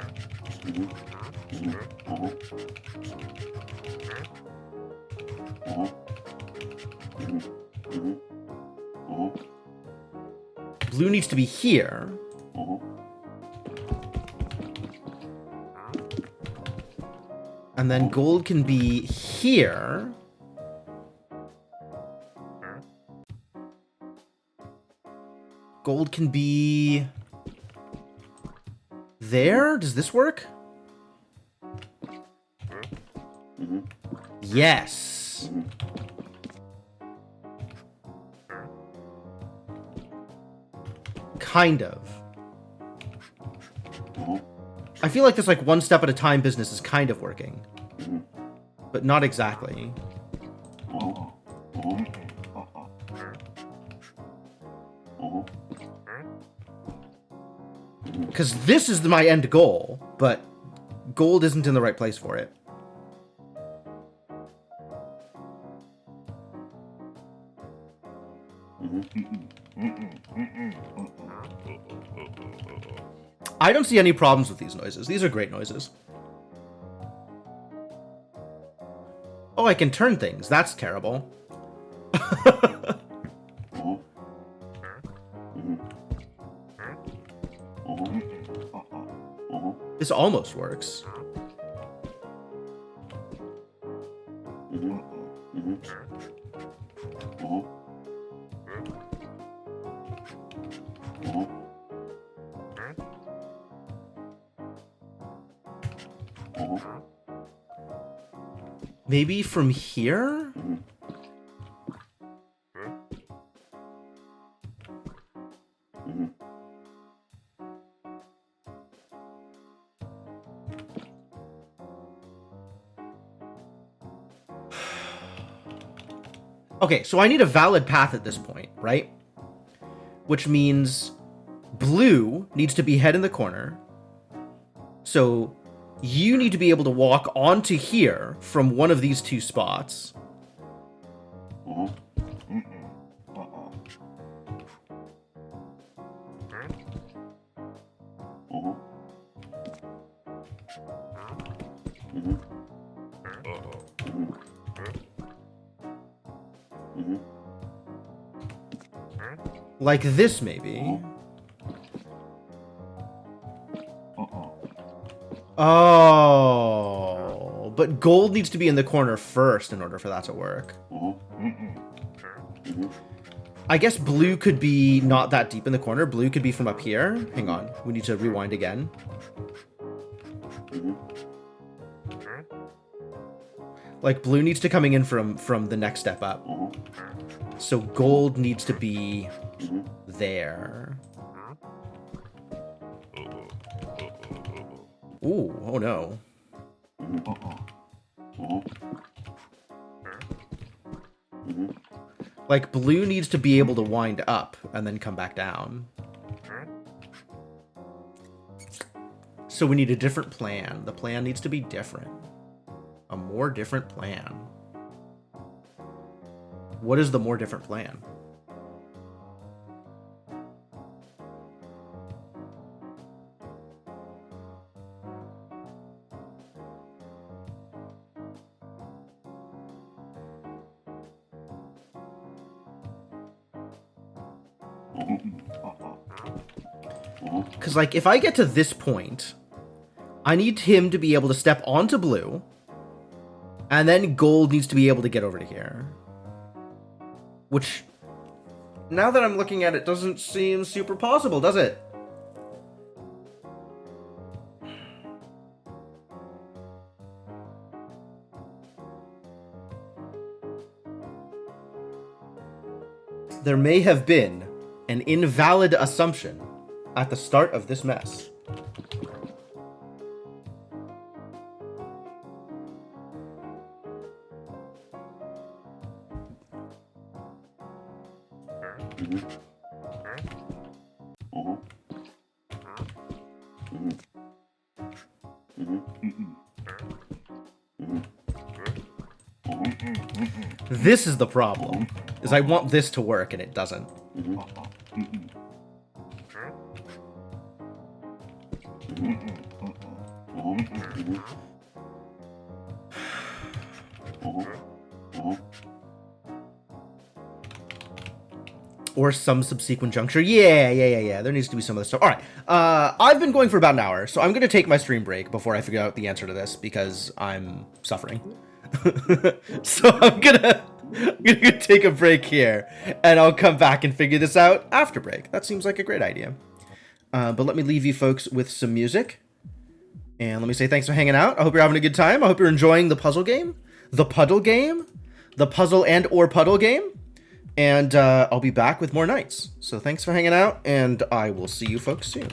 A: Blue needs to be here. And then gold can be here. Gold can be there? Does this work? Yes. Kind of. I feel like this like one step at a time business is kind of working. But not exactly. Because this is my end goal, but gold isn't in the right place for it. I don't see any problems with these noises. These are great noises. Oh, I can turn things. That's terrible. This almost works. Maybe from here? Okay, so I need a valid path at this point, right? Which means blue needs to be head in the corner. So you need to be able to walk onto here from one of these two spots. Like this, maybe. Oh, but gold needs to be in the corner first in order for that to work. I guess blue could be not that deep in the corner. Blue could be from up here. Hang on. We need to rewind again. Like blue needs to coming in from the next step up. So gold needs to be there. Ooh, oh no. Like blue needs to be able to wind up and then come back down. So we need a different plan. The plan needs to be different. A more different plan. What is the more different plan? Because, like, if I get to this point, I need him to be able to step onto blue, and then gold needs to be able to get over to here. Which, now that I'm looking at it, doesn't seem super possible, does it? There may have been an invalid assumption at the start of this mess. This is the problem, is I want this to work and it doesn't. Or some subsequent juncture. Yeah. There needs to be some of this stuff. All right. I've been going for about an hour, so I'm going to take my stream break before I figure out the answer to this because I'm suffering. So I'm gonna take a break here, and I'll come back and figure this out after break. That seems like a great idea. But let me leave you folks with some music. And let me say thanks for hanging out. I hope you're having a good time. I hope you're enjoying the puzzle game, the puddle game, the puzzle and or puddle game. And I'll be back with more nights. So thanks for hanging out, and I will see you folks soon.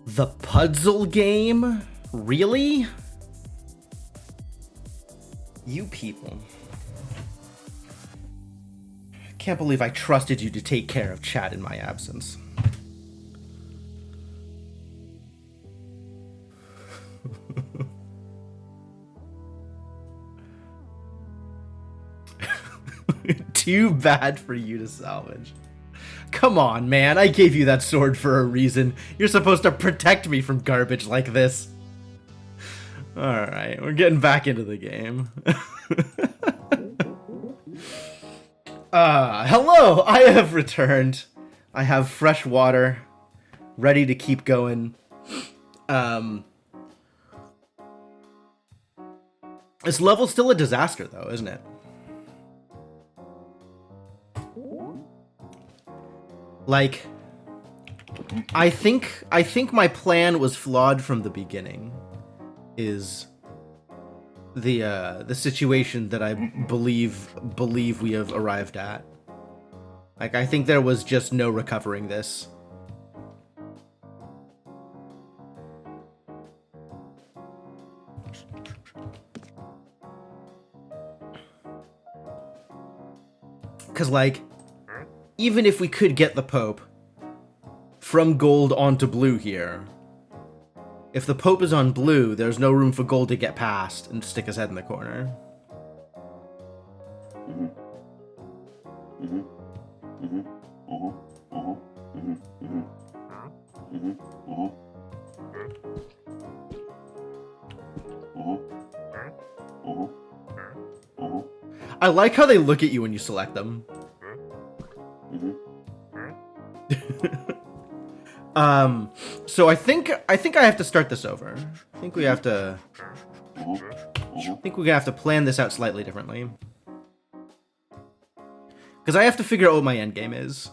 A: The puzzle game? Really? You people. Can't believe I trusted you to take care of chat in my absence. Too bad for you to salvage. Come on, man. I gave you that sword for a reason. You're supposed to protect me from garbage like this. Alright, we're getting back into the game. Hello! I have returned. I have fresh water, ready to keep going. This level's still a disaster, though, isn't it? Like, I think my plan was flawed from the beginning. Is the situation that I believe we have arrived at. Like, I think there was just no recovering this. Because, like, even if we could get the Pope from gold onto blue here, if the Pope is on blue, there's no room for gold to get past and stick his head in the corner. I like how they look at you when you select them. So I think I have to start this over. I think we're gonna have to plan this out slightly differently. Because I have to figure out what my end game is.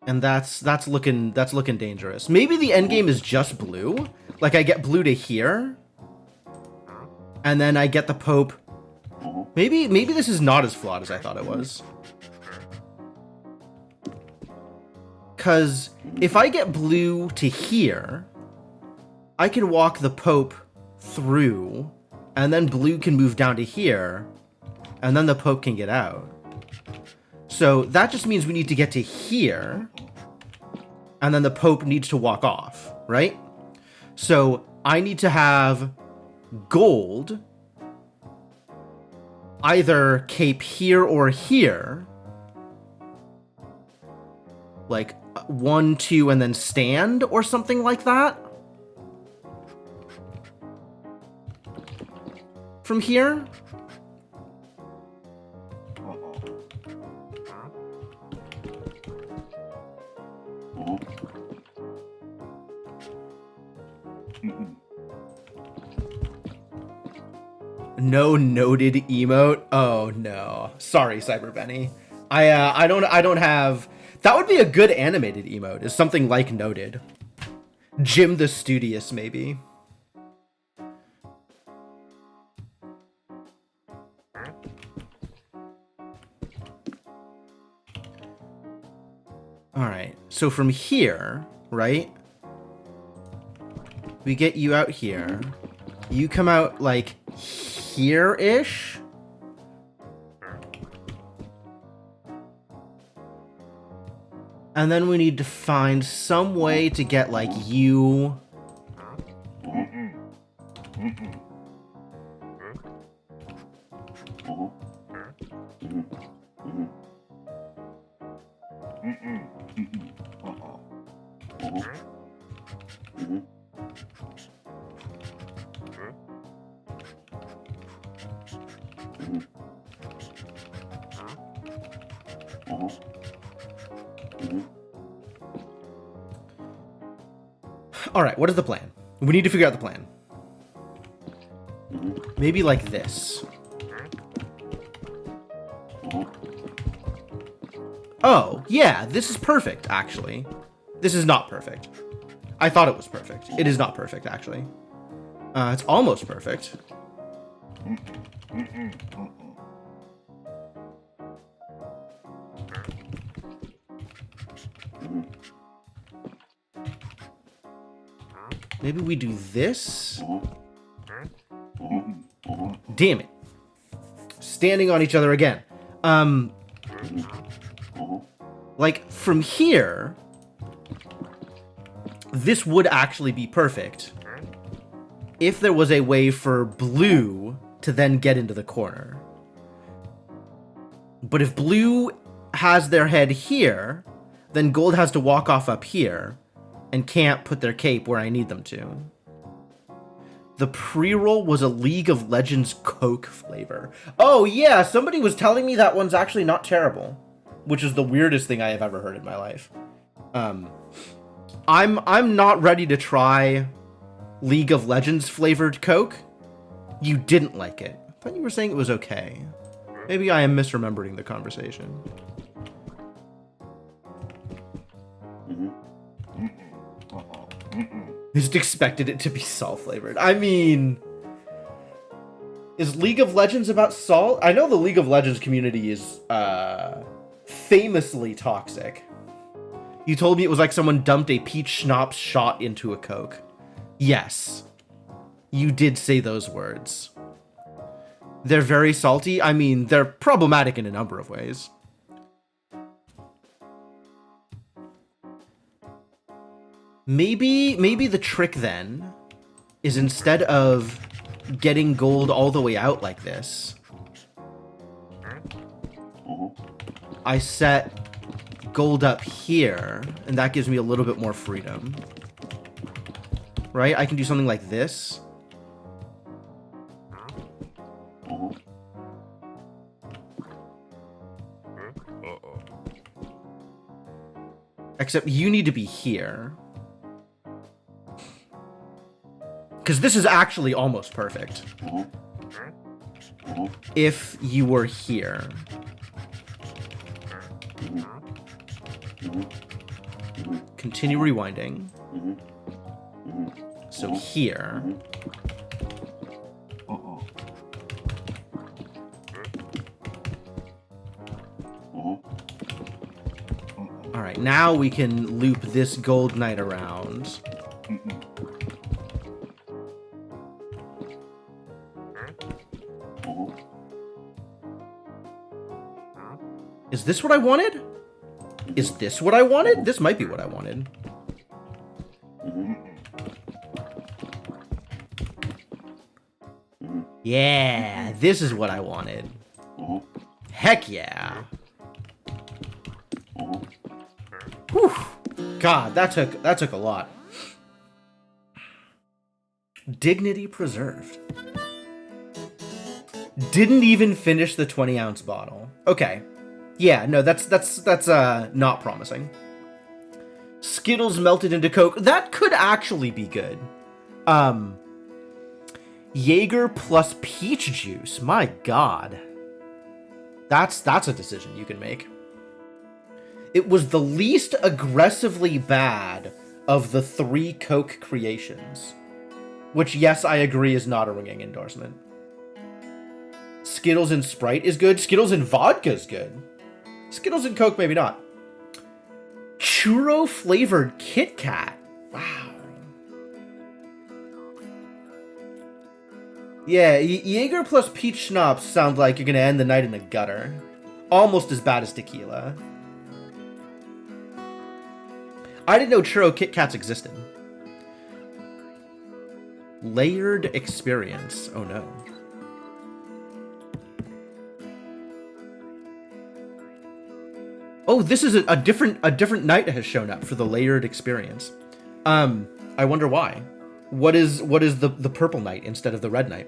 A: And that's looking dangerous. Maybe the end game is just blue. Like, I get blue to here, and then I get the Pope. Maybe this is not as flawed as I thought it was. Because if I get blue to here, I can walk the Pope through, and then blue can move down to here, and then the Pope can get out. So that just means we need to get to here, and then the Pope needs to walk off, right? So I need to have gold either cape here or here, like 1, 2, and then stand, or something like that. from here. No noted emote. Oh no. Sorry, Cyber Benny. I don't have. That would be a good animated emote. Is something like noted. Jim the Studious, maybe. All right. So from here, right? We get you out here. You come out like here-ish. And then we need to find some way to get like you. All right, what is the plan? We need to figure out the plan. Maybe like this. Oh, yeah, this is perfect, actually. This is not perfect. I thought it was perfect. It is not perfect, actually. It's almost perfect. Maybe we do this? Damn it. Standing on each other again. Like, from here, this would actually be perfect if there was a way for blue to then get into the corner. But if blue has their head here, then gold has to walk off up here and can't put their cape where I need them to. The pre-roll was a League of Legends Coke flavor. Oh yeah, somebody was telling me that one's actually not terrible, which is the weirdest thing I have ever heard in my life. I'm not ready to try League of Legends flavored Coke. You didn't like it. I thought you were saying it was okay. Maybe I am misremembering the conversation. I just expected it to be salt flavored. I mean, is League of Legends about salt? I know the League of Legends community is famously toxic. You told me it was like someone dumped a peach schnapps shot into a Coke. Yes, you did say those words. They're very salty. I mean, they're problematic in a number of ways. Maybe the trick then is instead of getting gold all the way out like this, I set gold up here, and that gives me a little bit more freedom. Right? I can do something like this. Except you need to be here. Because this is actually almost perfect. If you were here. Continue rewinding. So here. Alright, now we can loop this gold knight around. Is this what I wanted? Is this what I wanted? This might be what I wanted. Yeah, this is what I wanted. Heck yeah. Whew. God, that took a lot. Dignity preserved. Didn't even finish the 20-ounce bottle. Okay. Yeah, no, that's not promising. Skittles melted into Coke. That could actually be good. Jaeger plus peach juice. My god. That's a decision you can make. It was the least aggressively bad of the 3 Coke creations. Which, yes, I agree is not a ringing endorsement. Skittles and Sprite is good. Skittles and vodka is good. Skittles and Coke, maybe not. Churro flavored Kit Kat. Wow. Yeah, Jaeger plus peach schnapps sound like you're gonna end the night in the gutter. Almost as bad as tequila. I didn't know churro Kit Kats existed. Layered experience. Oh no. Oh, this is a different night has shown up for the layered experience. I wonder why. What is the purple night instead of the red night?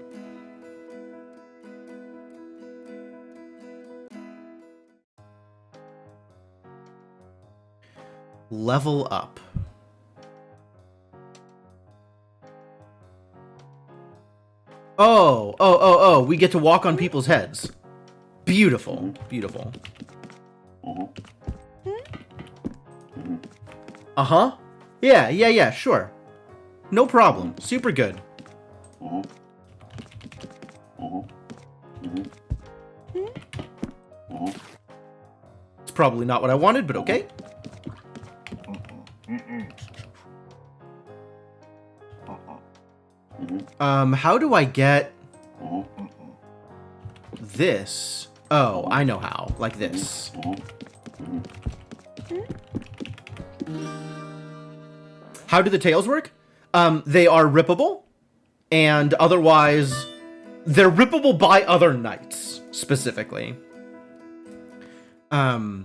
A: Level up. Oh, we get to walk on people's heads. Beautiful, beautiful. Uh-huh. Yeah, sure. No problem. Super good. It's probably not what I wanted, but okay. How do I get this? Oh, I know how. Like this. How do the tails work? They are rippable, and otherwise, they're rippable by other knights, specifically. And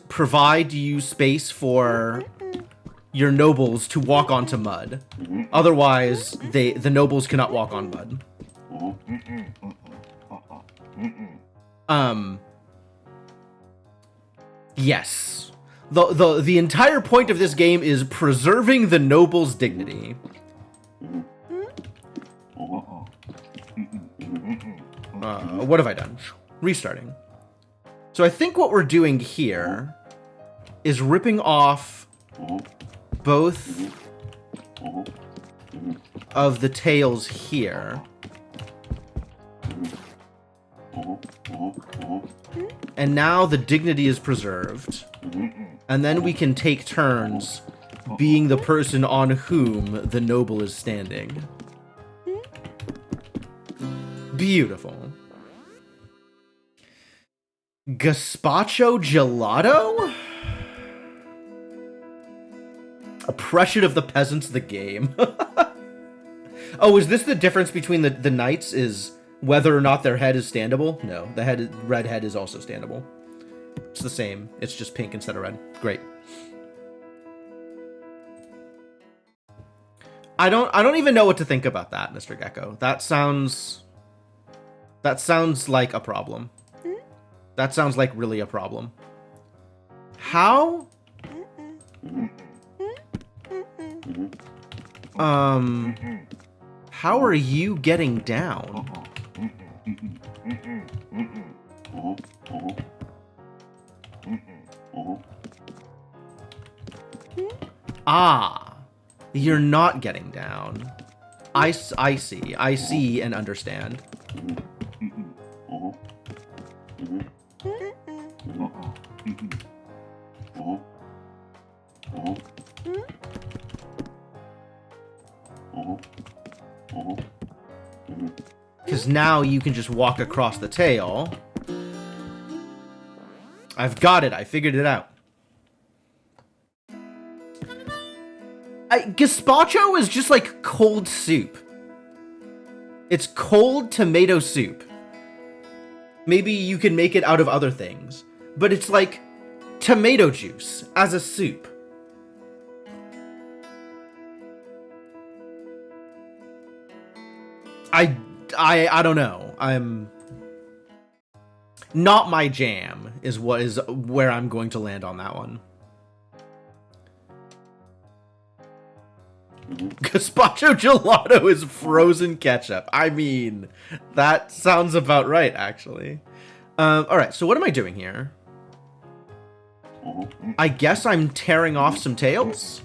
A: provide you space for your nobles to walk onto mud. Otherwise, the nobles cannot walk on mud. Yes. The entire point of this game is preserving the noble's dignity. What have I done? Restarting. So I think what we're doing here is ripping off both of the tails here. And now the dignity is preserved. And then we can take turns being the person on whom the noble is standing. Beautiful. Gazpacho gelato? Oppression of the peasants, the game. Oh, is this the difference between the knights, is whether or not their head is standable? No, the red head is also standable. It's the same. It's just pink instead of red. Great. I don't even know what to think about that, Mr. Gecko. That sounds like a problem. That sounds like really a problem. How? How are you getting down? Ah, you're not getting down. I see and understand. Because now you can just walk across the tail. I've got it. I figured it out. Gazpacho is just like cold soup. It's cold tomato soup. Maybe you can make it out of other things. But it's like tomato juice as a soup. I don't know. Not my jam is where I'm going to land on that one. Gazpacho gelato is frozen ketchup. I mean, that sounds about right, actually. All right, so what am I doing here? I guess I'm tearing off some tails?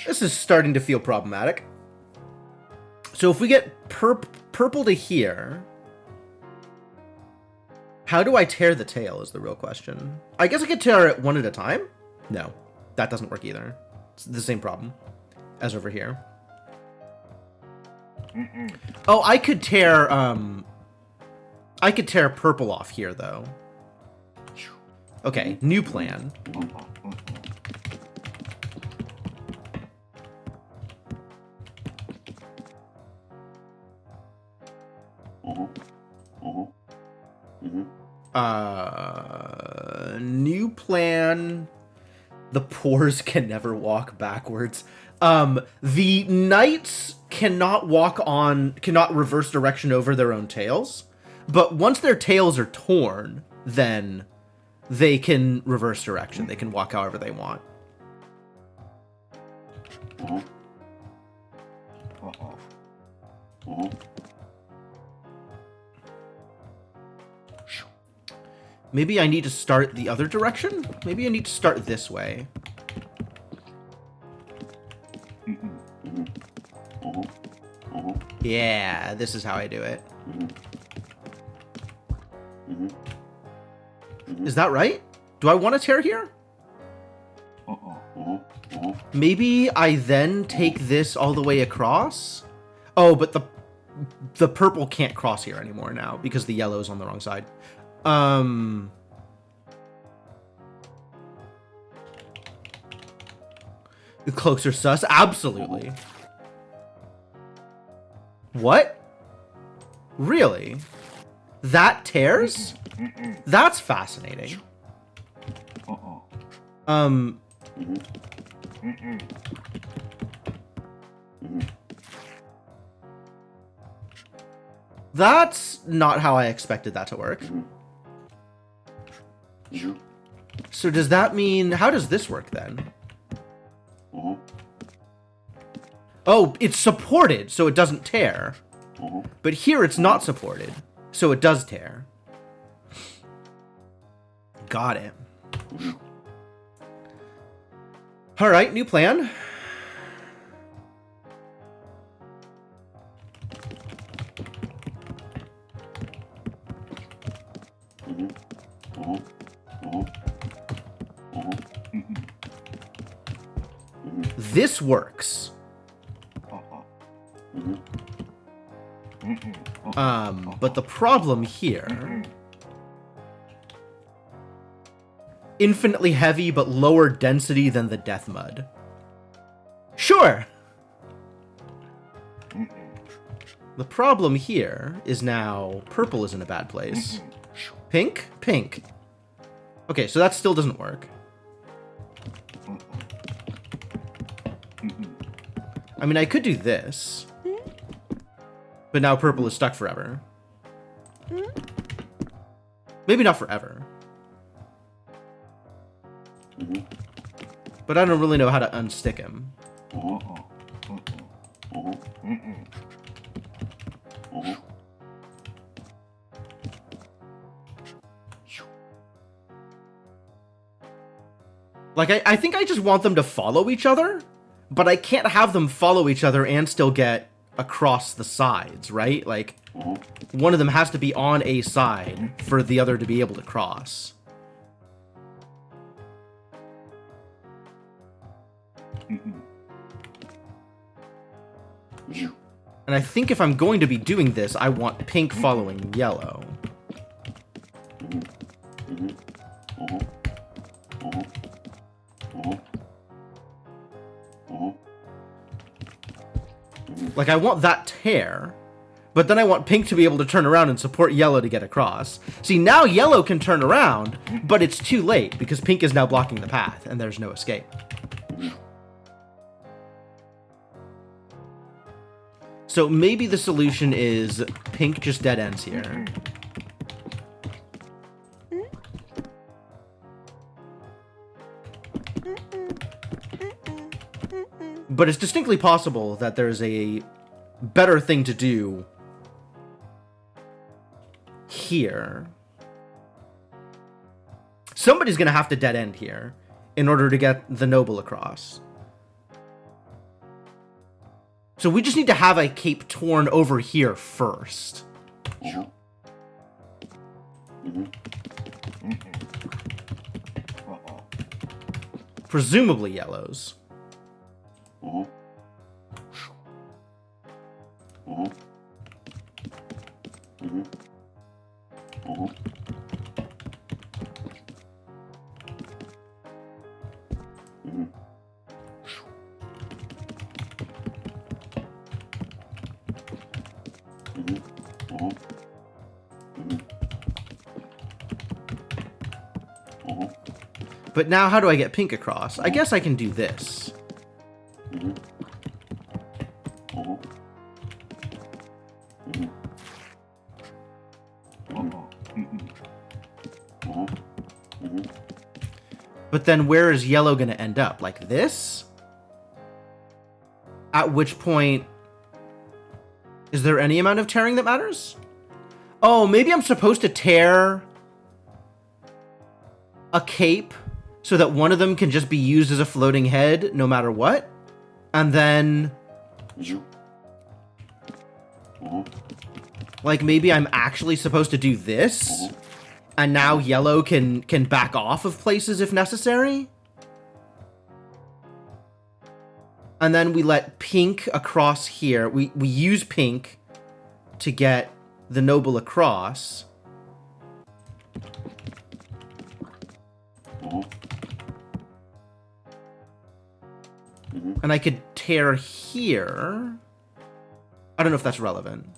A: This is starting to feel problematic. So if we get purple to here, how do I tear the tail is the real question. I guess I could tear it one at a time? No, that doesn't work either. It's the same problem as over here. Oh, I could tear purple off here, though. Okay, new plan. New plan. The pores can never walk backwards. The knights cannot reverse direction over their own tails, but once their tails are torn, then they can reverse direction. They can walk however they want. Maybe I need to start the other direction? Maybe I need to start this way. Yeah, this is how I do it. Is that right? Do I want to tear here? Maybe I then take this all the way across? Oh, but the purple can't cross here anymore now because the yellow is on the wrong side. The cloaks are sus? Absolutely. What? Really? That tears? That's fascinating. That's not how I expected that to work. So does that mean... How does this work then? Oh, it's supported, so it doesn't tear. But here it's not supported, so it does tear. Got it. Alright, new plan. This works. But the problem here... Infinitely heavy, but lower density than the death mud. Sure! The problem here is now purple is in a bad place. Pink? Pink. Okay, so that still doesn't work. I mean, I could do this. But now purple is stuck forever. Maybe not forever. But I don't really know how to unstick him. Like, I think I just want them to follow each other, but I can't have them follow each other and still get across the sides, right? Like, one of them has to be on a side for the other to be able to cross. And I think if I'm going to be doing this, I want pink following yellow. Like, I want that tear, but then I want pink to be able to turn around and support yellow to get across. See, now yellow can turn around, but it's too late because pink is now blocking the path, and there's no escape. So maybe the solution is pink just dead ends here. But it's distinctly possible that there's a better thing to do here. Somebody's going to have to dead end here in order to get the noble across. So we just need to have a cape torn over here first. Presumably yellows. But now how do I get pink across? I guess I can do this. But then where is yellow going to end up? Like this? At which point, is there any amount of tearing that matters? Oh, maybe I'm supposed to tear a cape so that one of them can just be used as a floating head no matter what? And then... like, maybe I'm actually supposed to do this? And now yellow can back off of places if necessary? And then we let pink across here. We use pink to get the noble across. And I could tear here. I don't know if that's relevant.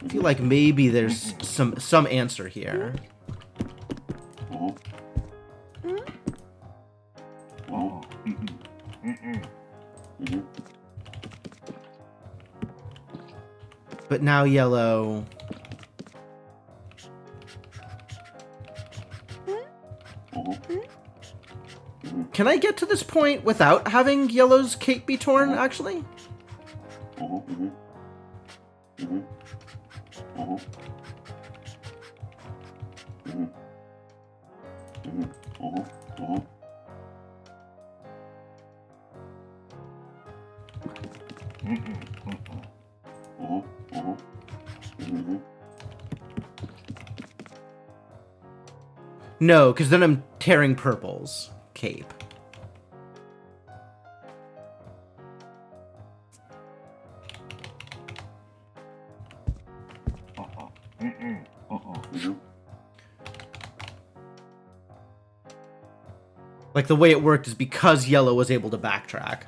A: I feel like maybe there's some answer here. But now yellow... Can I get to this point without having yellow's cape be torn, actually? No, because then I'm tearing purple's cape. Like, the way it worked is because yellow was able to backtrack.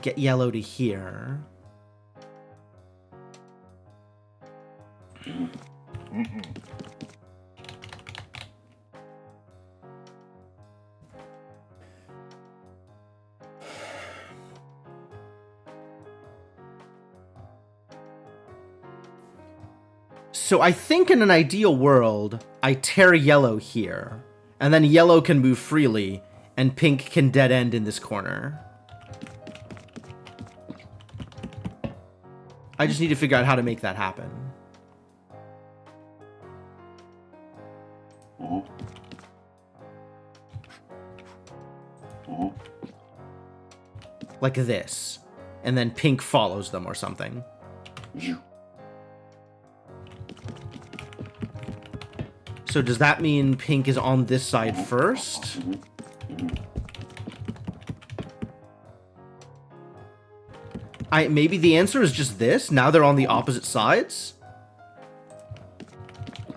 A: Get yellow to here. So I think in an ideal world, I tear yellow here, and then yellow can move freely, and pink can dead end in this corner. I just need to figure out how to make that happen. Like this. And then pink follows them or something. So does that mean pink is on this side first? Maybe the answer is just this. Now they're on the opposite sides.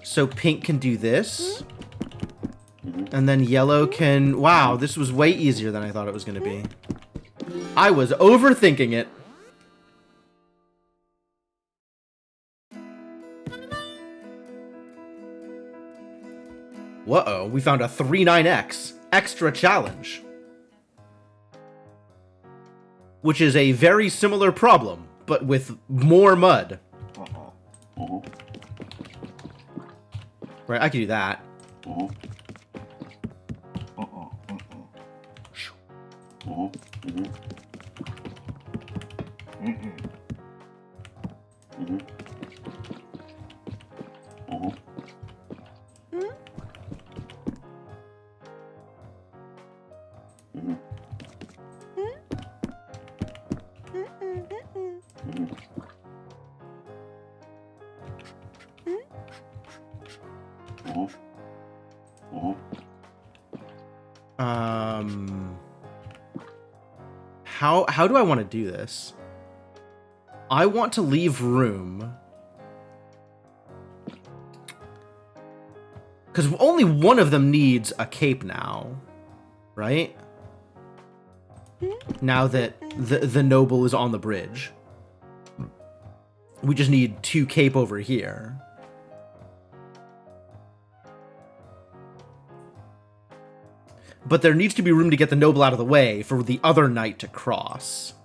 A: So pink can do this. And then yellow can... Wow, this was way easier than I thought it was going to be. I was overthinking it. Whoa, we found a 3-9X. Extra challenge. Which is a very similar problem, but with more mud. Right, I can do that. How do I want to do this? I want to leave room. Because only one of them needs a cape now. Right? Now that the noble is on the bridge. We just need 2 cape over here. But there needs to be room to get the noble out of the way for the other knight to cross.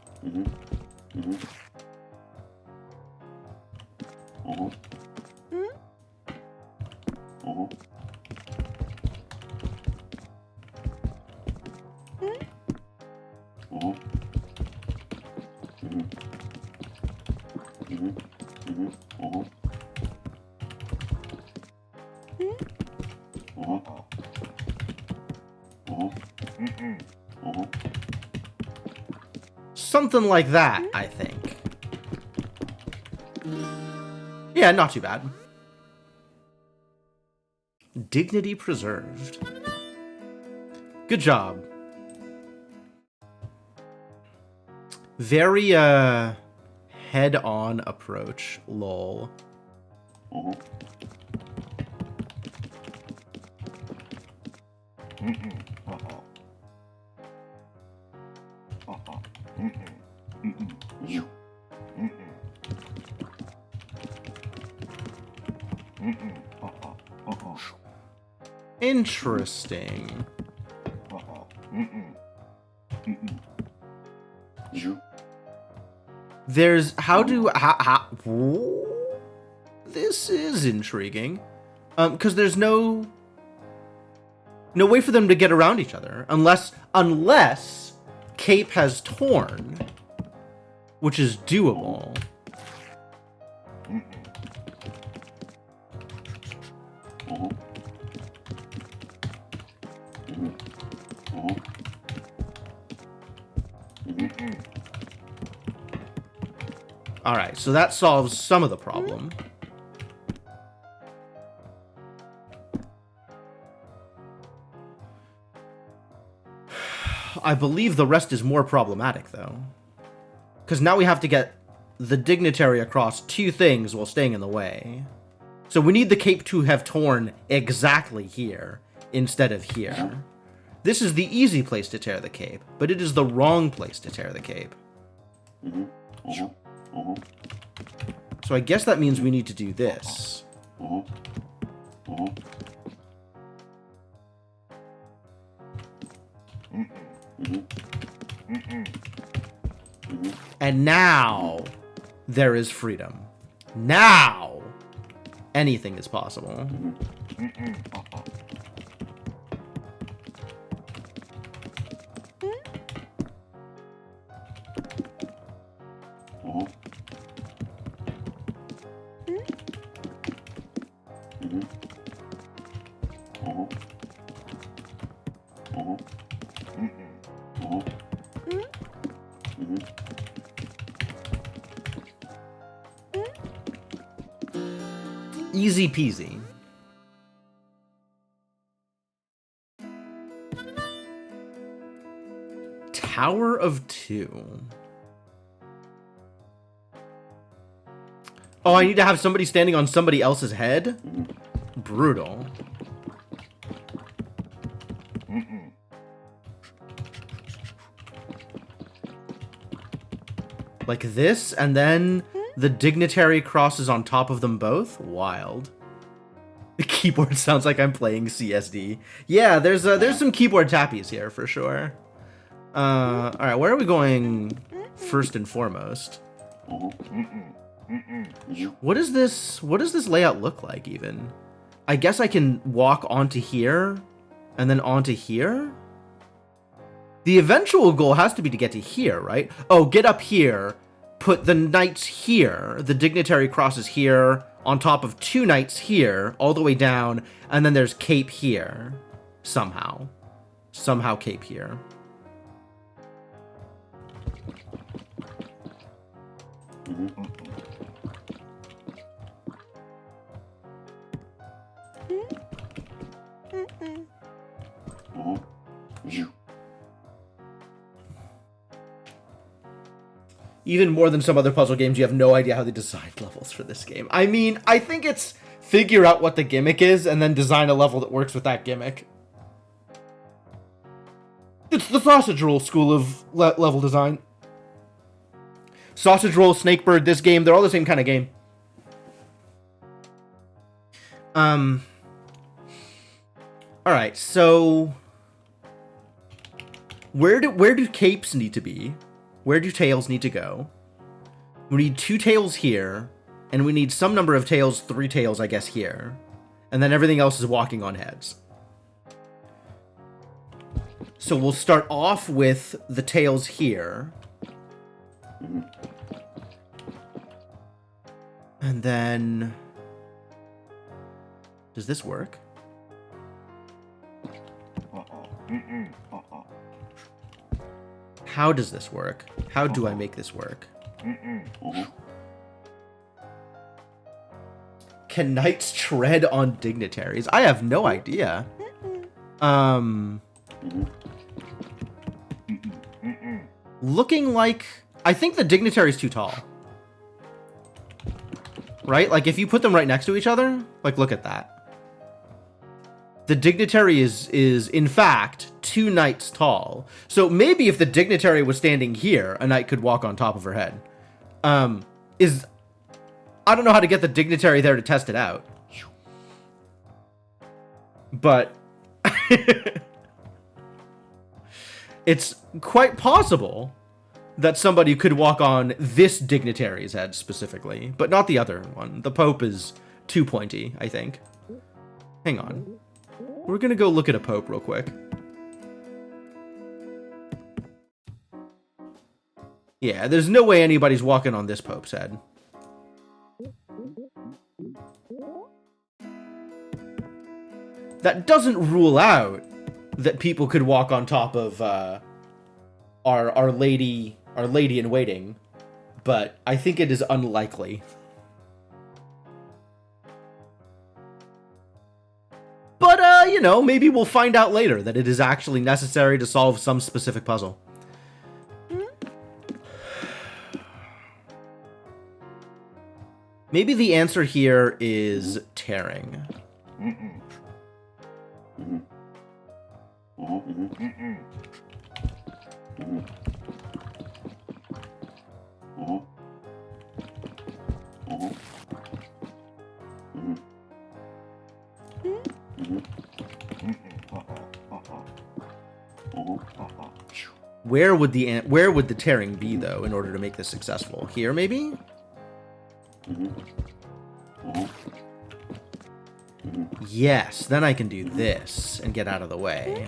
A: Something like that, I think. Yeah, not too bad. Dignity preserved. Good job. Very, head-on approach, lol. Interesting. There's how this is intriguing. Because there's no way for them to get around each other unless Cape has torn, which is doable. Alright, so that solves some of the problem. I believe the rest is more problematic, though. Because now we have to get the dignitary across 2 things while staying in the way. So we need the cape to have torn exactly here, instead of here. This is the easy place to tear the cape, but it is the wrong place to tear the cape. So I guess that means we need to do this. And now there is freedom. Now anything is possible. Easy peasy. power of 2. Oh, I need to have somebody standing on somebody else's head? Brutal. Like this, and then the dignitary crosses on top of them both? Wild. The keyboard sounds like I'm playing CSD. Yeah, there's some keyboard tappies here for sure. Alright, where are we going first and foremost? What does this layout look like even? I guess I can walk onto here and then onto here? The eventual goal has to be to get to here, right? Oh, get up here, put the knights here, the dignitary crosses here, on top of 2 knights here, all the way down, and then there's cape here. Somehow. Somehow cape here. Even more than some other puzzle games, you have no idea how they designed levels for this game. I mean, I think it's figure out what the gimmick is and then design a level that works with that gimmick. It's the sausage roll school of level design. Sausage roll, Snakebird, this game, they're all the same kind of game. Alright, so where do capes need to be? Where do tails need to go? We need 2 tails here, and we need some number of tails, 3 tails, I guess, here. And then everything else is walking on heads. So we'll start off with the tails here. And then... does this work? How does this work? How do I make this work? Can knights tread on dignitaries? I have no idea. Looking like... I think the dignitary's too tall. Right? Like, if you put them right next to each other, like, look at that. The dignitary is in fact 2 knights tall. So maybe if the dignitary was standing here, a knight could walk on top of her head. I don't know how to get the dignitary there to test it out. But it's quite possible that somebody could walk on this dignitary's head specifically, but not the other one. The Pope is too pointy, I think. Hang on. We're gonna go look at a Pope real quick. Yeah, there's no way anybody's walking on this Pope's head. That doesn't rule out that people could walk on top of our lady in waiting, but I think it is unlikely. But, you know, maybe we'll find out later that it is actually necessary to solve some specific puzzle. Maybe the answer here is tearing. Where would the tearing be though in order to make this successful? Here maybe? Yes, then I can do this and get out of the way.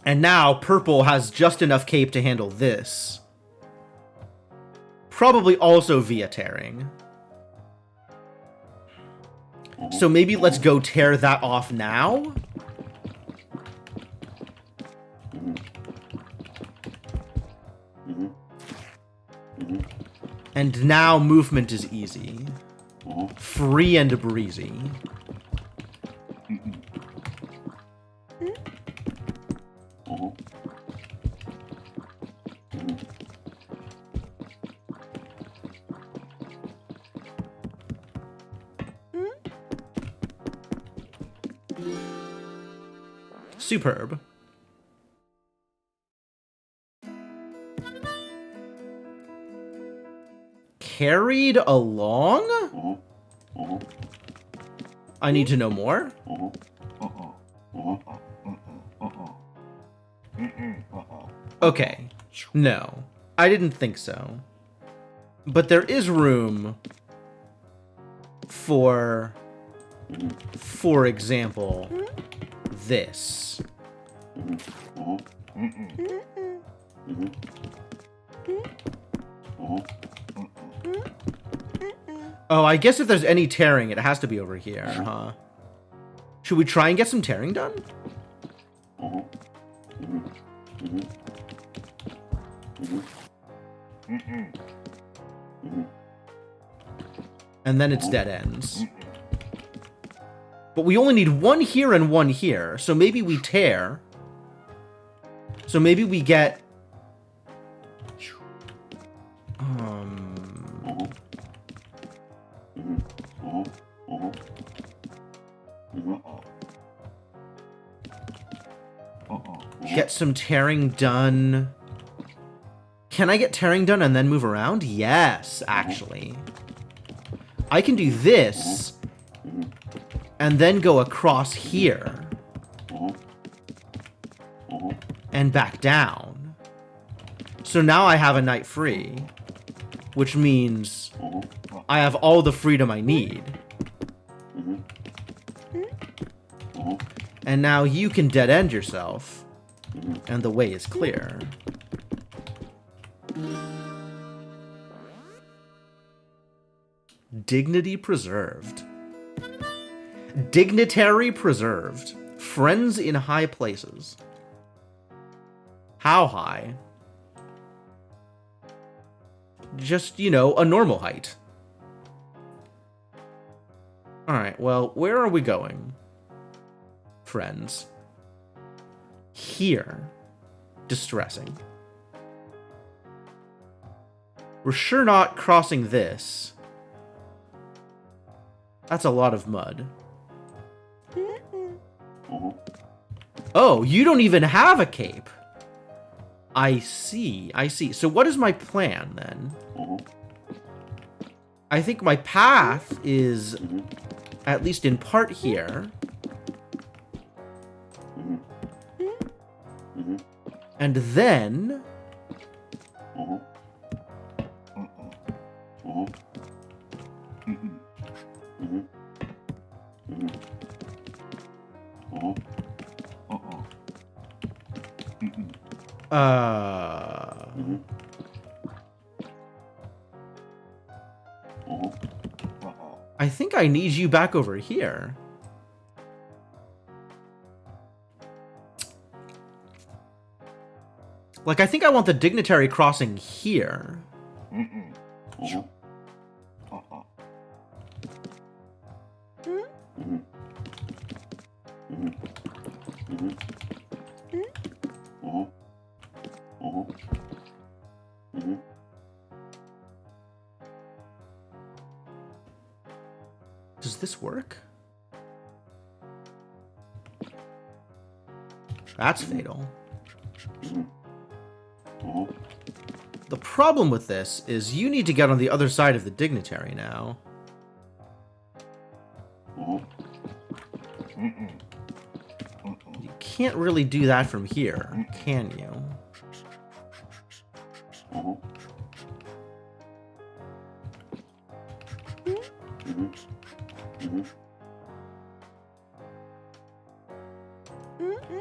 A: And now purple has just enough cape to handle this. Probably also via tearing. So maybe let's go tear that off now. And now movement is easy. Free and breezy. Superb. Carried along? I need to know more. Okay. No. I didn't think so. But there is room for example, this. Oh, I guess if there's any tearing, it has to be over here, huh? Should we try and get some tearing done? And then it's dead ends. But we only need one here and one here, so maybe we tear. So maybe we get... Get some tearing done. Can I get tearing done and then move around? Yes, actually. I can do this and then go across here and back down. So now I have a night free, which means I have all the freedom I need. And now you can dead end yourself, and the way is clear. Dignity preserved. Dignitary preserved. Friends in high places. How high? Just, you know, a normal height. Alright, well, where are we going? Friends. Here. Distressing. We're sure not crossing this. That's a lot of mud. Oh, you don't even have a cape. I see, I see. So what is my plan, then? I think my path is, at least in part here. And then... I think I need you back over here. Like, I think I want the dignitary crossing here. Does this work? That's fatal. The problem with this is you need to get on the other side of the dignitary now. You can't really do that from here, can you?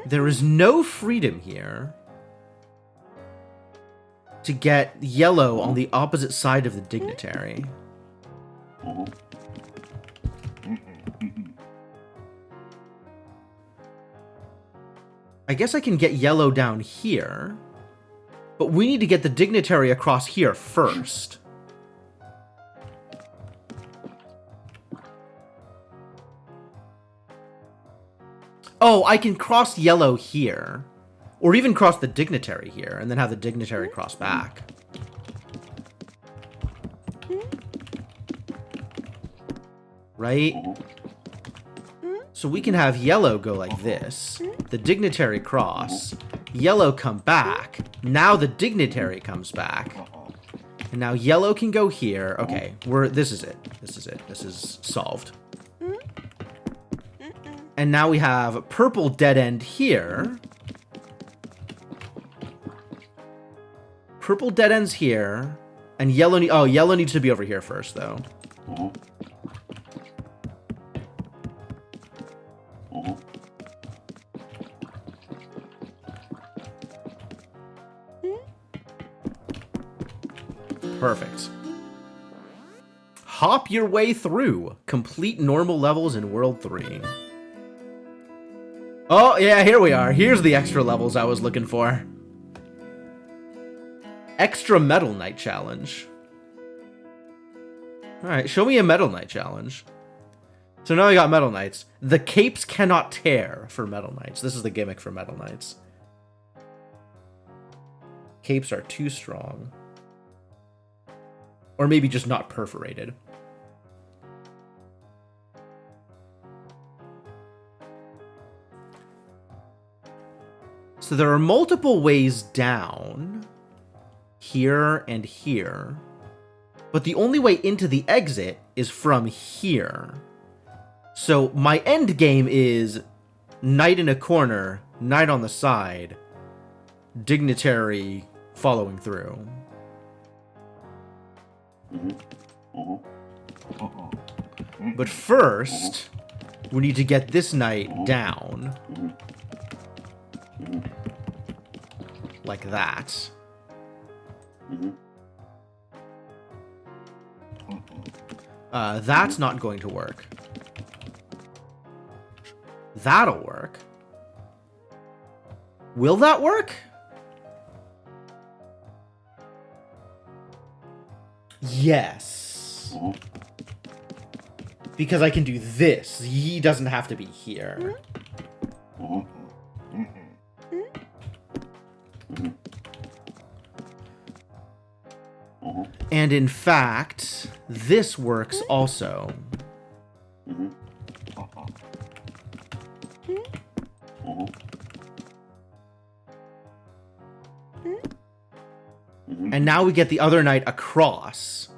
A: There is no freedom here to get yellow on the opposite side of the dignitary. I guess I can get yellow down here, but we need to get the dignitary across here first. Oh, I can cross yellow here. Or even cross the dignitary here, and then have the dignitary cross back. Right? So we can have yellow go like this. The dignitary cross. Yellow come back. Now the dignitary comes back. And now yellow can go here. Okay, this is it. This is it. This is solved. And now we have purple dead end here. Purple dead ends here. And yellow yellow needs to be over here first, though. Perfect. Hop your way through. Complete normal levels in World 3. Oh, yeah, here we are. Here's the extra levels I was looking for. Extra Metal Knight challenge. Alright, show me a Metal Knight challenge. So now I got Metal Knights. The capes cannot tear for Metal Knights. This is the gimmick for Metal Knights. Capes are too strong. Or maybe just not perforated. So there are multiple ways down. Here and here. But the only way into the exit is from here. So my end game is knight in a corner, knight on the side, dignitary following through. But first, we need to get this knight down. Like that. That's not going to work. That'll work. Will that work? Yes. Because I can do this. He doesn't have to be here. And in fact, this works also. And now we get the other knight across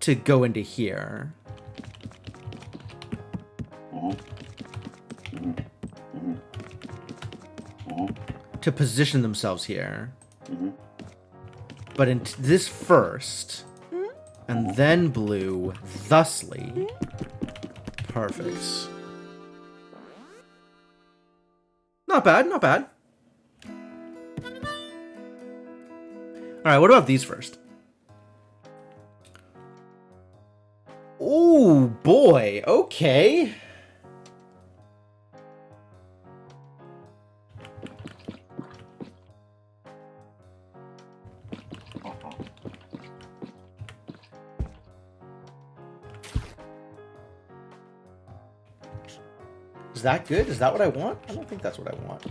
A: to go into here. To position themselves here. But in this first, and then blue, thusly. Perfect. Not bad, not bad. Alright, what about these first? Oh boy, okay. Is that good? Is that what I want? I don't think that's what I want.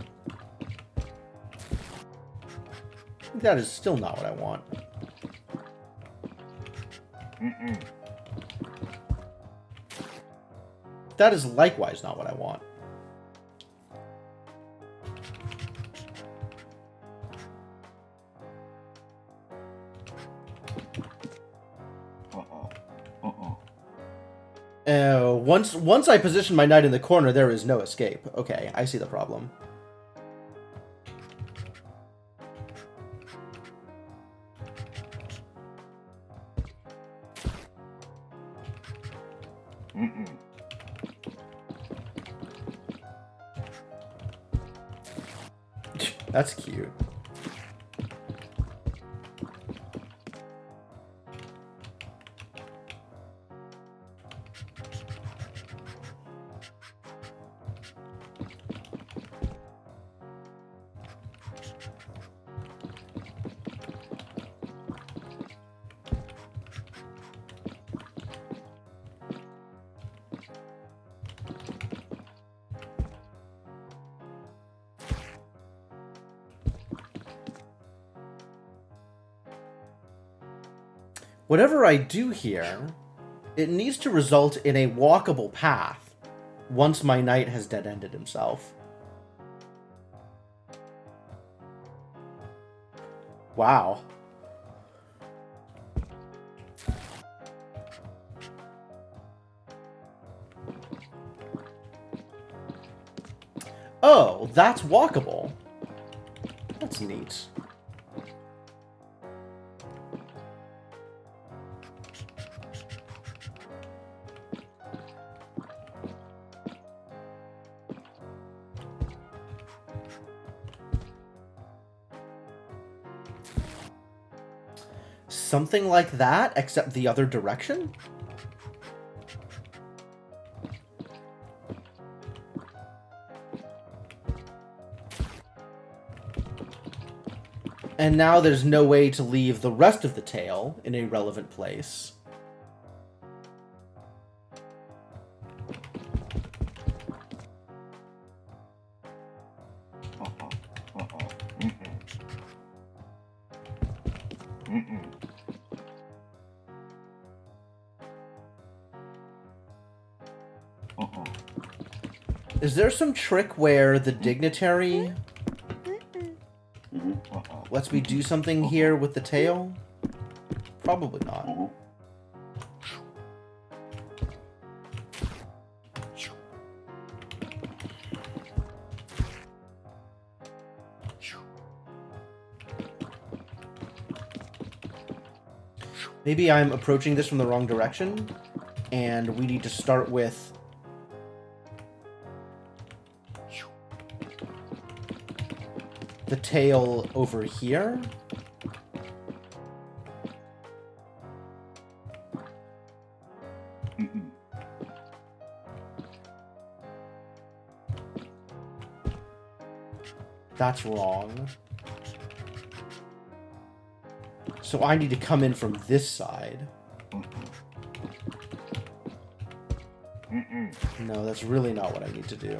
A: I think that is still not what I want. That is likewise not what I want. Once I position my knight in the corner, there is no escape. Okay, I see the problem. That's cute. Whatever I do here, it needs to result in a walkable path once my knight has dead-ended himself. Wow. Oh, that's walkable. That's neat. Something like that, except the other direction? And now there's no way to leave the rest of the tail in a relevant place. Is there some trick where the dignitary lets me do something here with the tail? Probably not. Maybe I'm approaching this from the wrong direction, and we need to start with the tail over here. That's wrong. So I need to come in from this side. No, that's really not what I need to do.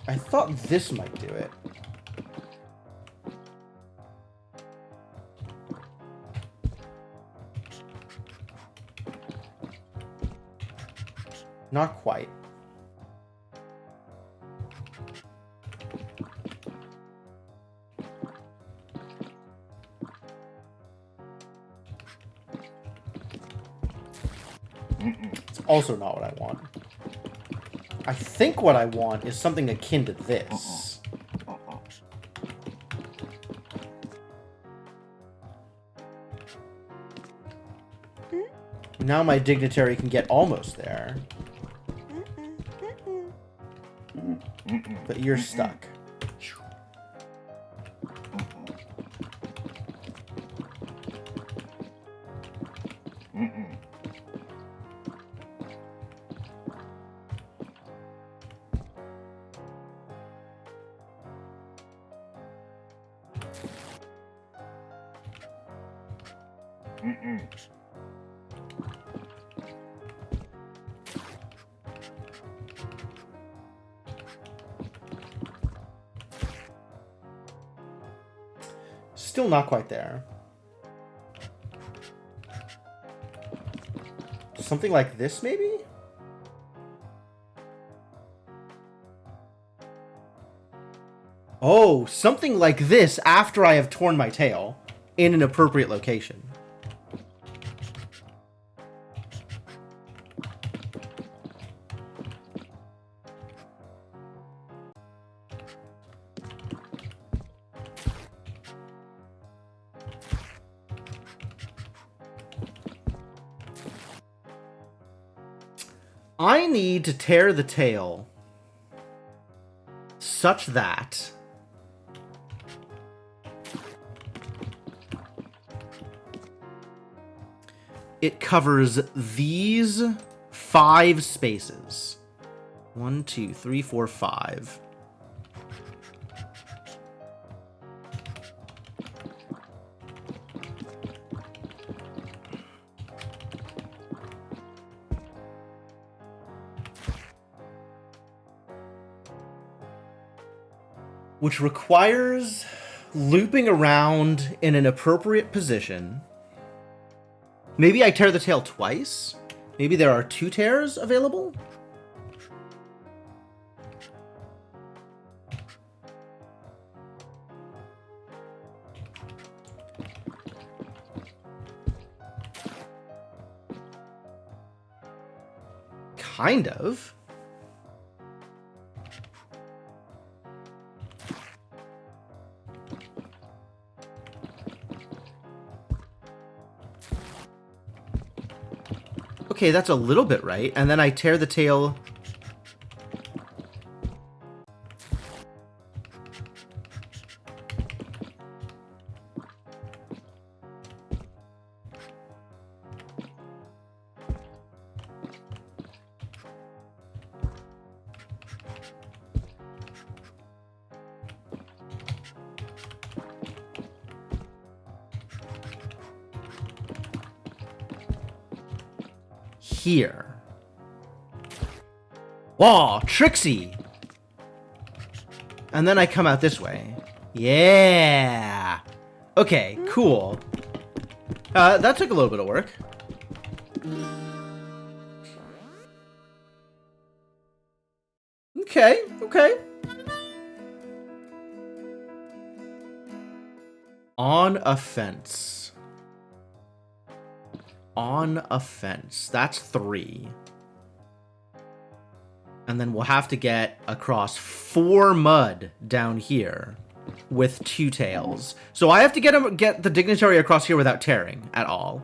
A: I thought this might do it. Not quite. It's also not what I want. I think what I want is something akin to this. Now my dignitary can get almost there. But you're stuck. Still not quite there. Something like this, maybe? Oh, something like this after I have torn my tail in an appropriate location. I need to tear the tail such that it covers these 5 spaces. 1, 2, 3, 4, 5. Which requires looping around in an appropriate position Maybe I tear the tail twice? Maybe there are 2 tears available? Kind of. Okay, that's a little bit right. And then I tear the tail. Here. Whoa, Trixie! And then I come out this way. Yeah! Okay, cool. That took a little bit of work. Okay, okay. On a fence. On a fence. That's 3. And then we'll have to get across 4 mud down here with 2 tails. So I have to get the dignitary across here without tearing at all.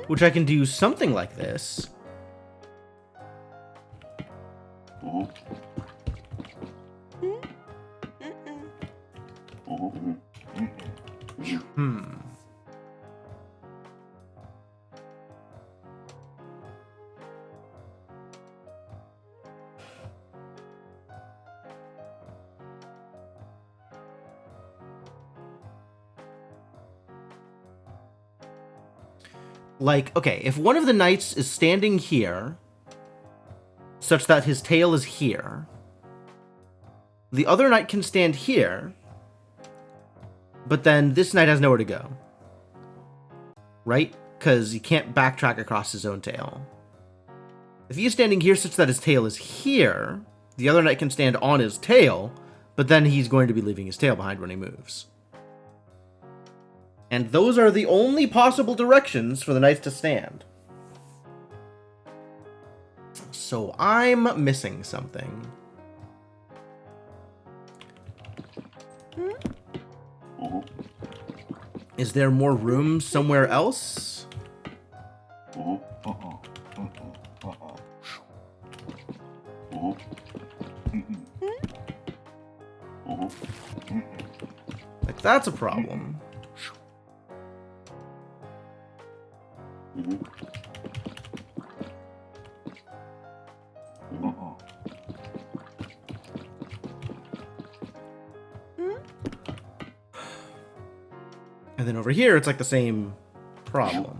A: Which I can do something like this. Like, okay, if one of the knights is standing here, such that his tail is here, the other knight can stand here, but then this knight has nowhere to go. Right? Because he can't backtrack across his own tail. If he is standing here such that his tail is here, the other knight can stand on his tail, but then he's going to be leaving his tail behind when he moves. And those are the only possible directions for the knights to stand. So I'm missing something. Is there more room somewhere else? Like, that's a problem. And then over here, it's like the same problem.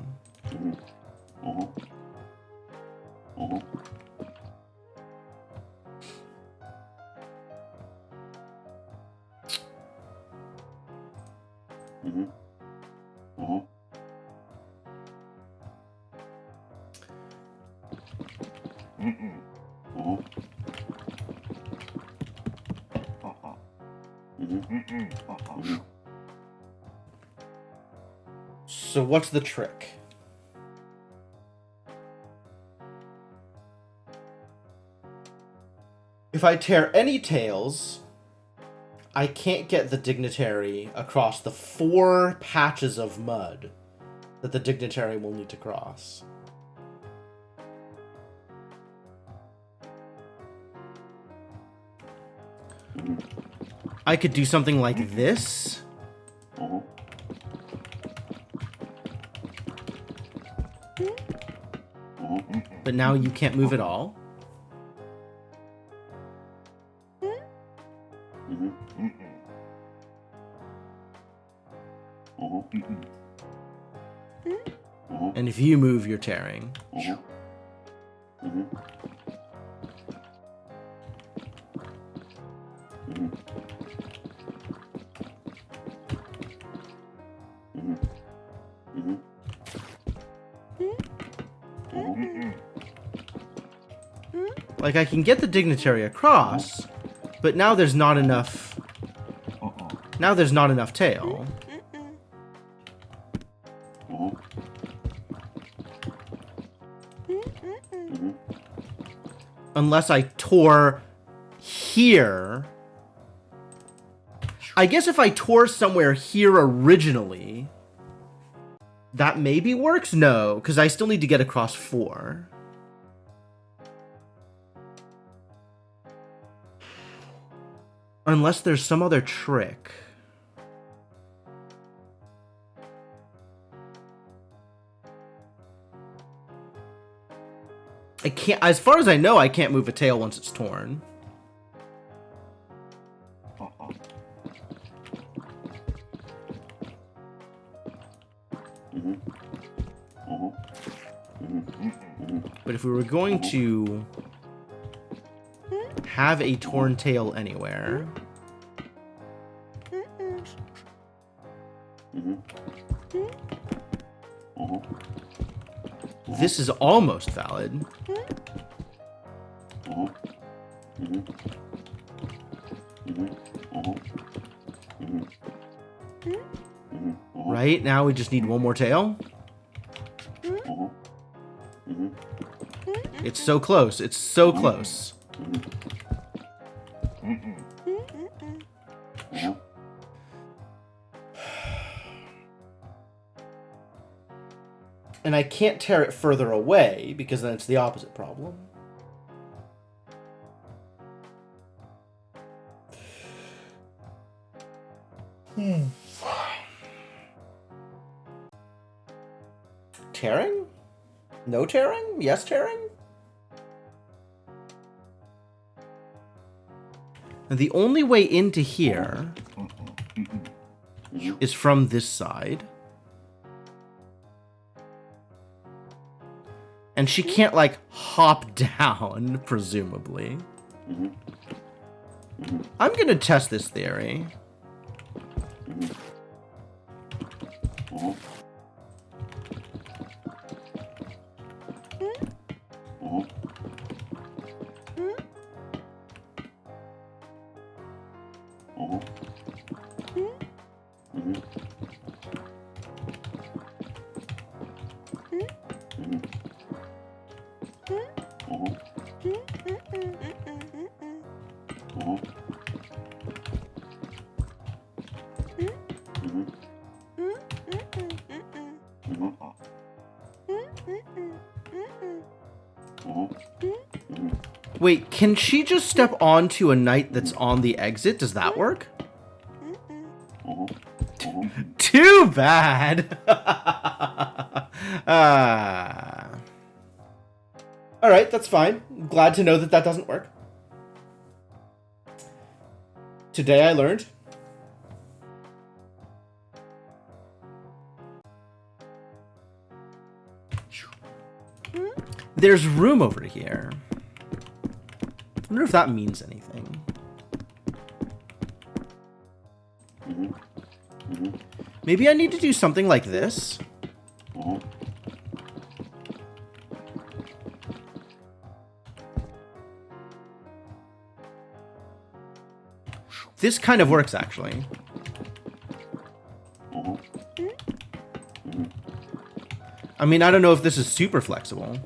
A: So what's the trick? If I tear any tails, I can't get the dignitary across the 4 patches of mud that the dignitary will need to cross. I could do something like this. But now you can't move at all. And if you move, you're tearing. Like, I can get the dignitary across, but now there's not enough... Now there's not enough tail. Unless I tore here. I guess if I tore somewhere here originally, that maybe works? No, because I still need to get across 4. Unless there's some other trick. I can't, as far as I know, I can't move a tail once it's torn. But if we were going to have a torn tail anywhere... This is almost valid. Right? Now we just need one more tail. It's so close. It's so close. And I can't tear it further away, because then it's the opposite problem. Tearing? No tearing? Yes tearing? And the only way into here is from this side. And she can't, like, hop down, presumably. I'm gonna test this theory. Wait, can she just step onto a knight that's on the exit? Does that work? Too bad! Alright, that's fine. Glad to know that that doesn't work. Today I learned. There's room over here. I wonder if that means anything. Maybe I need to do something like this. This kind of works, actually. I mean, I don't know if this is super flexible.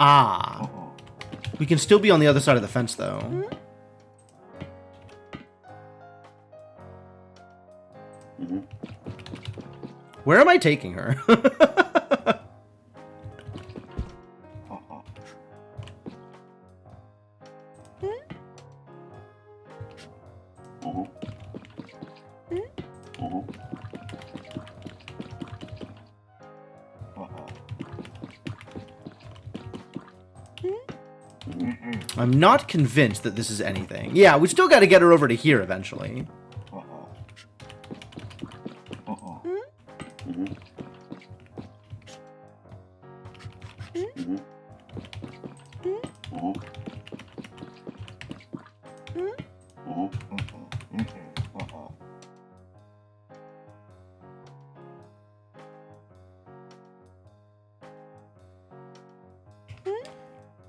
A: Ah. We can still be on the other side of the fence, though. Where am I taking her? I'm not convinced that this is anything. Yeah, we still got to get her over to here eventually.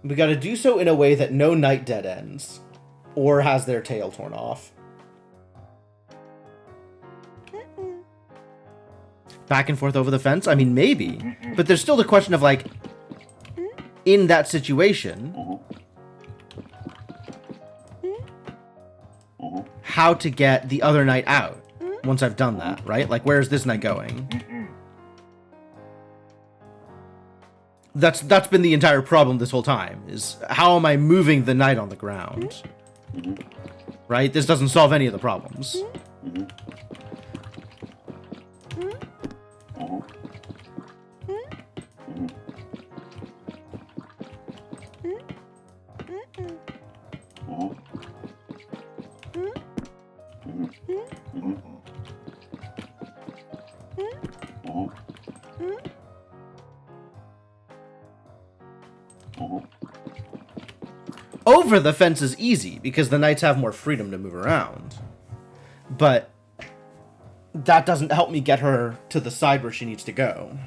A: We gotta do so in a way that no knight dead ends. Or has their tail torn off. Back and forth over the fence? I mean, maybe. But there's still the question of, like, in that situation, how to get the other knight out once I've done that, right? Like, where's this knight going? That's been the entire problem this whole time, is how am I moving the knight on the ground? Right? This doesn't solve any of the problems. Over the fence is easy, because the knights have more freedom to move around. But that doesn't help me get her to the side where she needs to go.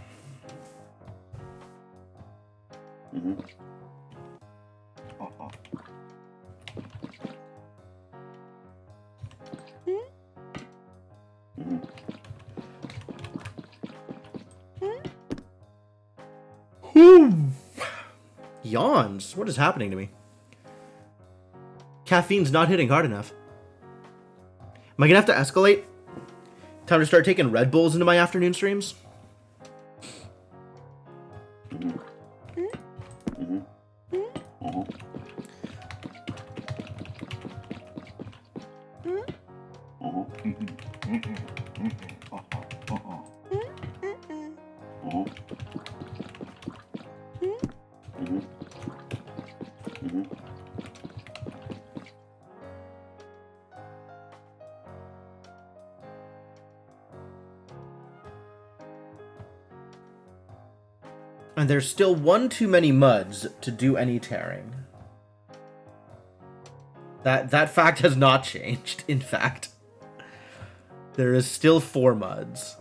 A: Yawns. What is happening to me? Caffeine's not hitting hard enough. Am I gonna have to escalate? Time to start taking Red Bulls into my afternoon streams? And there's still one too many muds to do any tearing. That fact has not changed, in fact. There is still 4 muds.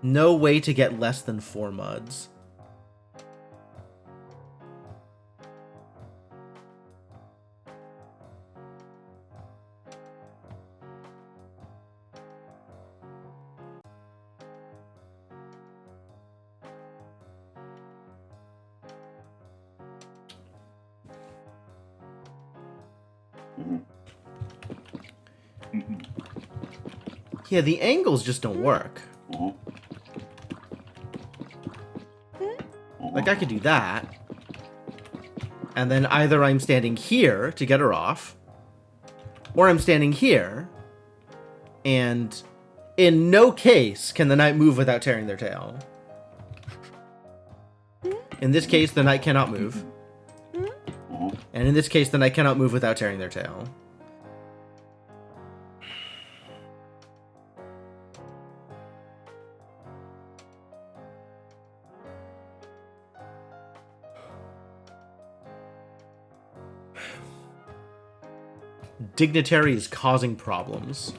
A: No way to get less than 4 muds. Yeah, the angles just don't work. Like, I could do that. And then either I'm standing here to get her off, or I'm standing here, and in no case can the knight move without tearing their tail. In this case, the knight cannot move. And in this case, the knight cannot move without tearing their tail. Dignitary is causing problems.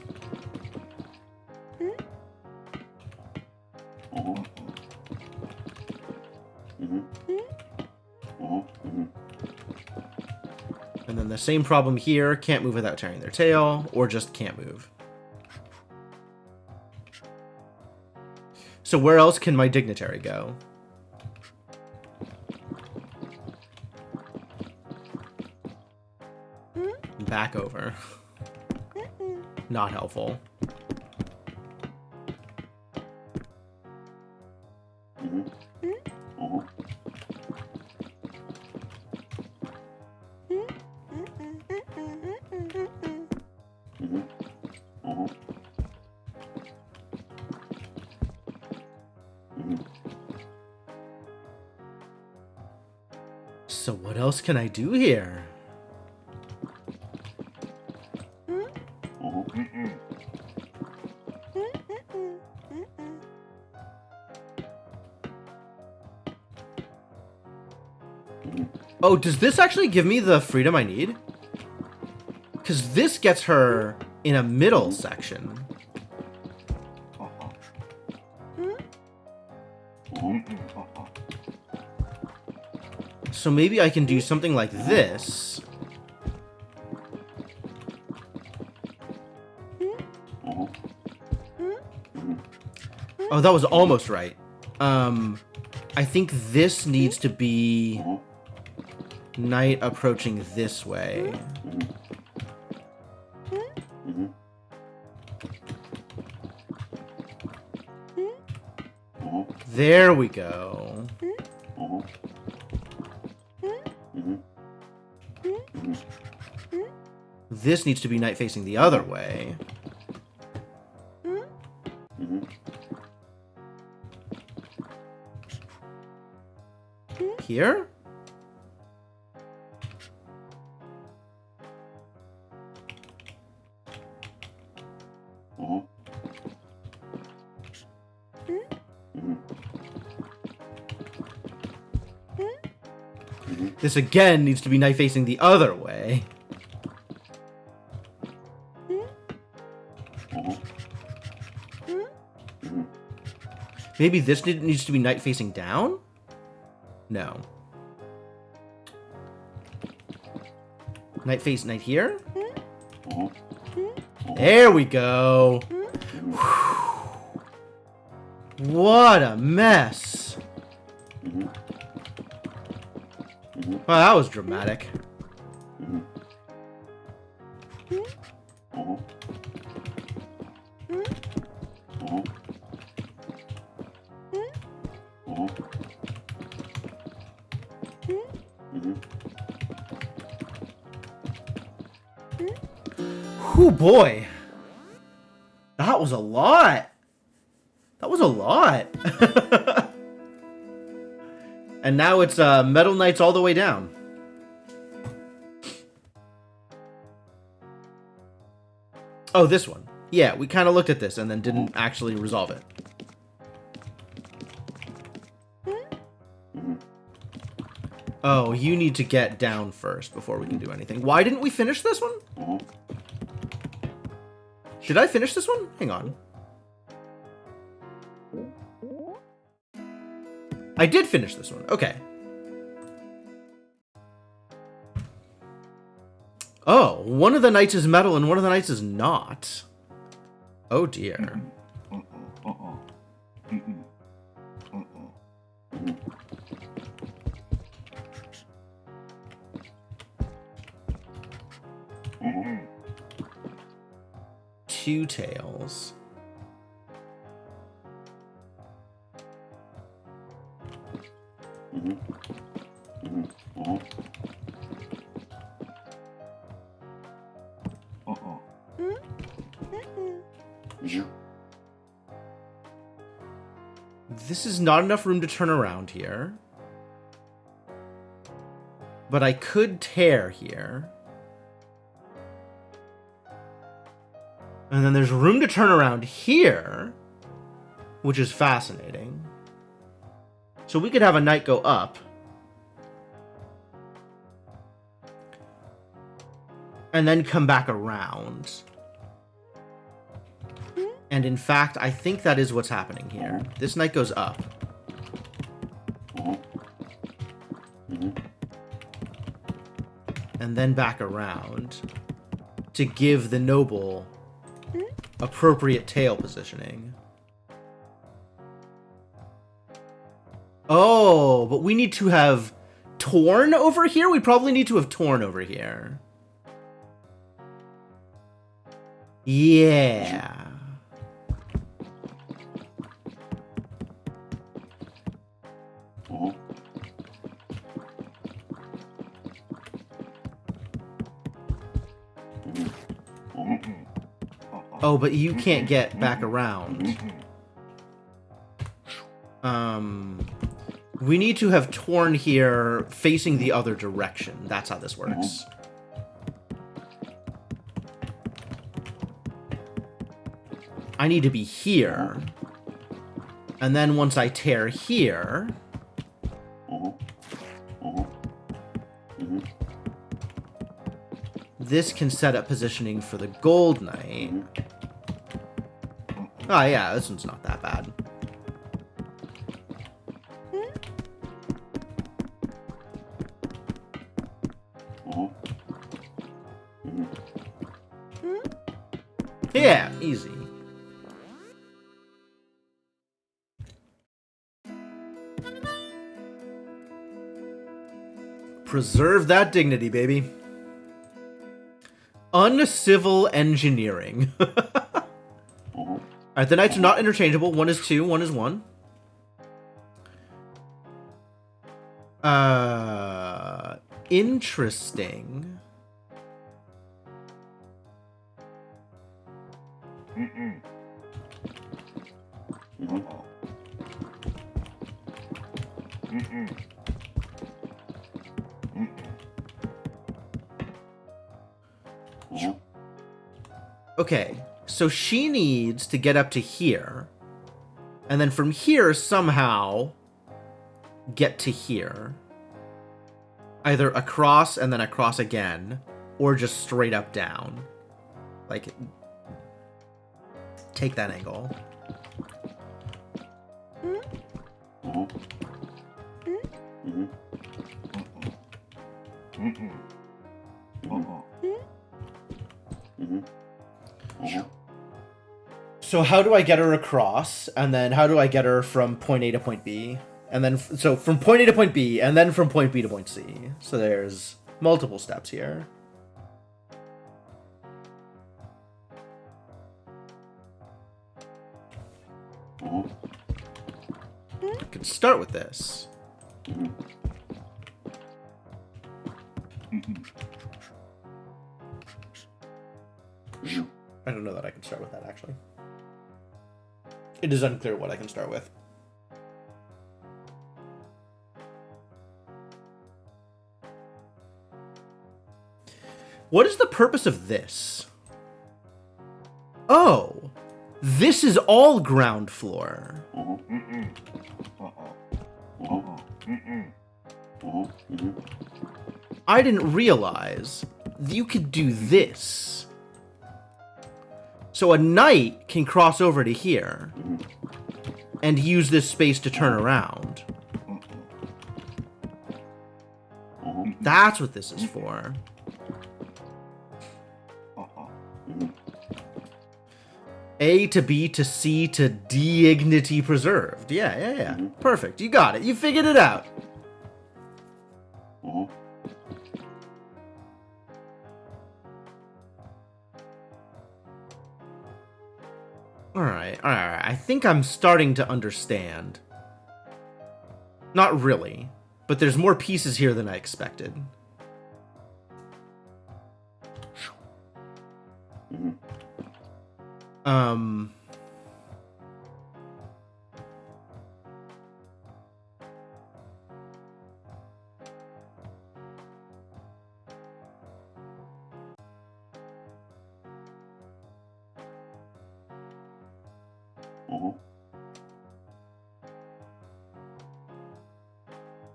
A: And then the same problem here, can't move without tearing their tail, or just can't move. So where else can my dignitary go? Back over. Not helpful. So what else can I do here? Oh, does this actually give me the freedom I need? Because this gets her in a middle section. So maybe I can do something like this. Oh, that was almost right. I think this needs to be knight approaching this way. There we go. This needs to be knight facing the other way. Here? This again needs to be knight facing the other way. Maybe this needs to be knight facing down? No. Knight face knight here? There we go. What a mess. Well, that was dramatic. Whew, boy. That was a lot. That was a lot. And now it's Metal Knights all the way down. Oh, this one. Yeah, we kind of looked at this and then didn't actually resolve it. Oh, you need to get down first before we can do anything. Why didn't we finish this one? Did I finish this one? Hang on. I did finish this one. Okay. Oh, one of the knights is metal and one of the knights is not. Oh dear. Two tails. This is not enough room to turn around here. But I could tear here. And then there's room to turn around here, which is fascinating. So we could have a knight go up. And then come back around. And in fact, I think that is what's happening here. This knight goes up. And then back around to give the noble appropriate tail positioning. Oh, but we need to have torn over here? We probably need to have torn over here. Yeah. Oh, but you can't get back around. We need to have torn here facing the other direction. That's how this works. I need to be here. And then once I tear here... This can set up positioning for the Gold Knight. Oh yeah, this one's not that bad. Yeah, easy. Preserve that dignity, baby. Uncivil engineering. Alright, the knights are not interchangeable. One is 2, one is 1. Interesting. Okay, so she needs to get up to here, and then from here somehow get to here. Either across and then across again, or just straight up down. Like, take that angle. So how do I get her across, and then how do I get her from point A to point B? And then, so from point A to point B, and then from point B to point C. So there's multiple steps here. I can start with this. I don't know that I can start with that, actually. It is unclear what I can start with. What is the purpose of this? Oh, this is all ground floor. I didn't realize you could do this. So a knight can cross over to here and use this space to turn around. That's what this is for. A to B to C to dignity preserved. Yeah. Perfect. You got it. You figured it out. Alright. I think I'm starting to understand. Not really, but there's more pieces here than I expected.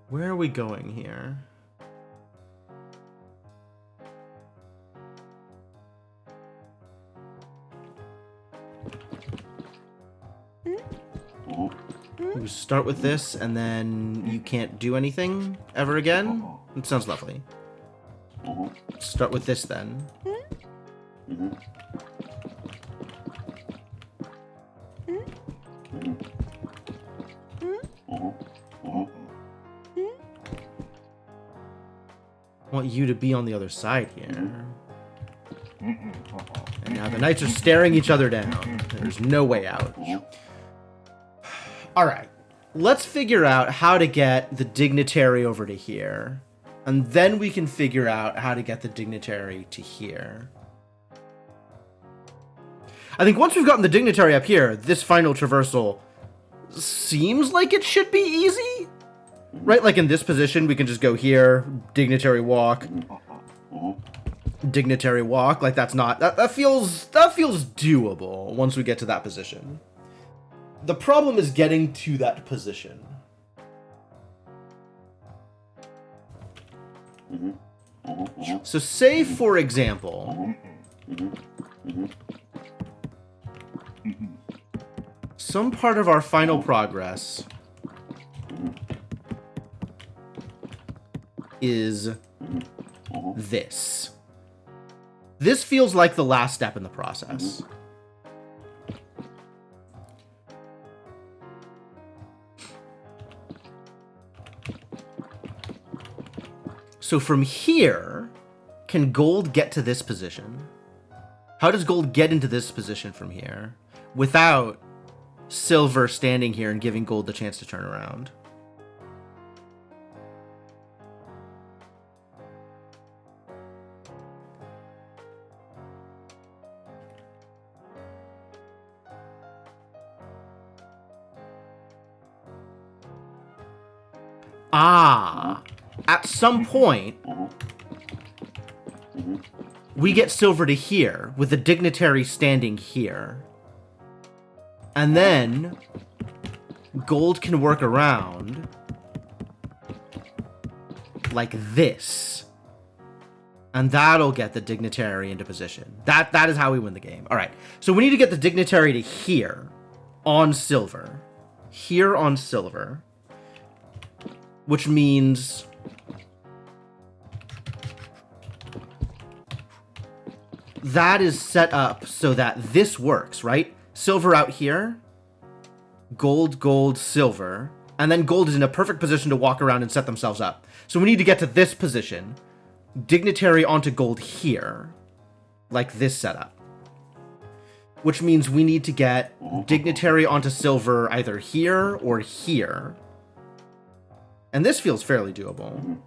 A: Where are we going here? We start with this, and then you can't do anything ever again? It sounds lovely. Start with this, then. I want you to be on the other side here. And now the knights are staring each other down. There's no way out. Alright, let's figure out how to get the dignitary over to here. And then we can figure out how to get the dignitary to here. I think once we've gotten the dignitary up here, this final traversal seems like it should be easy. Right, like in this position, we can just go here, dignitary walk, dignitary walk. Like that's not that feels doable once we get to that position. The problem is getting to that position. So say, for example, some part of our final progress is this. This feels like the last step in the process. So from here, can gold get to this position? How does gold get into this position from here without silver standing here and giving gold the chance to turn around? Ah, at some point, we get silver to here, with the dignitary standing here. And then, gold can work around like this. And that'll get the dignitary into position. That is how we win the game. Alright, so we need to get the dignitary to here, on silver. Here on silver. Which means that is set up so that this works, right? Silver out here, gold, gold, silver, and then gold is in a perfect position to walk around and set themselves up. So we need to get to this position, dignitary onto gold here, like this setup. Which means we need to get dignitary onto silver either here or here. And this feels fairly doable.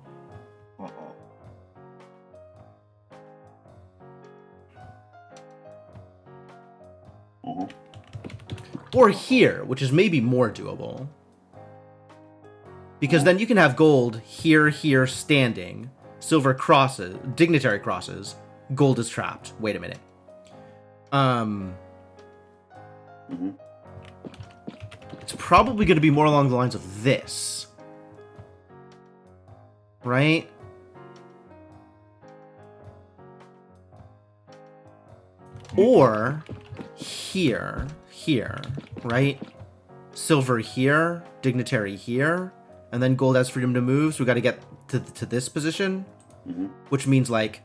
A: Or here, which is maybe more doable. Because then you can have gold here, here, standing. Silver crosses, dignitary crosses. Gold is trapped. Wait a minute. It's probably going to be more along the lines of this. Right? Or here, right? Silver here, dignitary here, and then gold has freedom to move, so we got to get to this position, which means like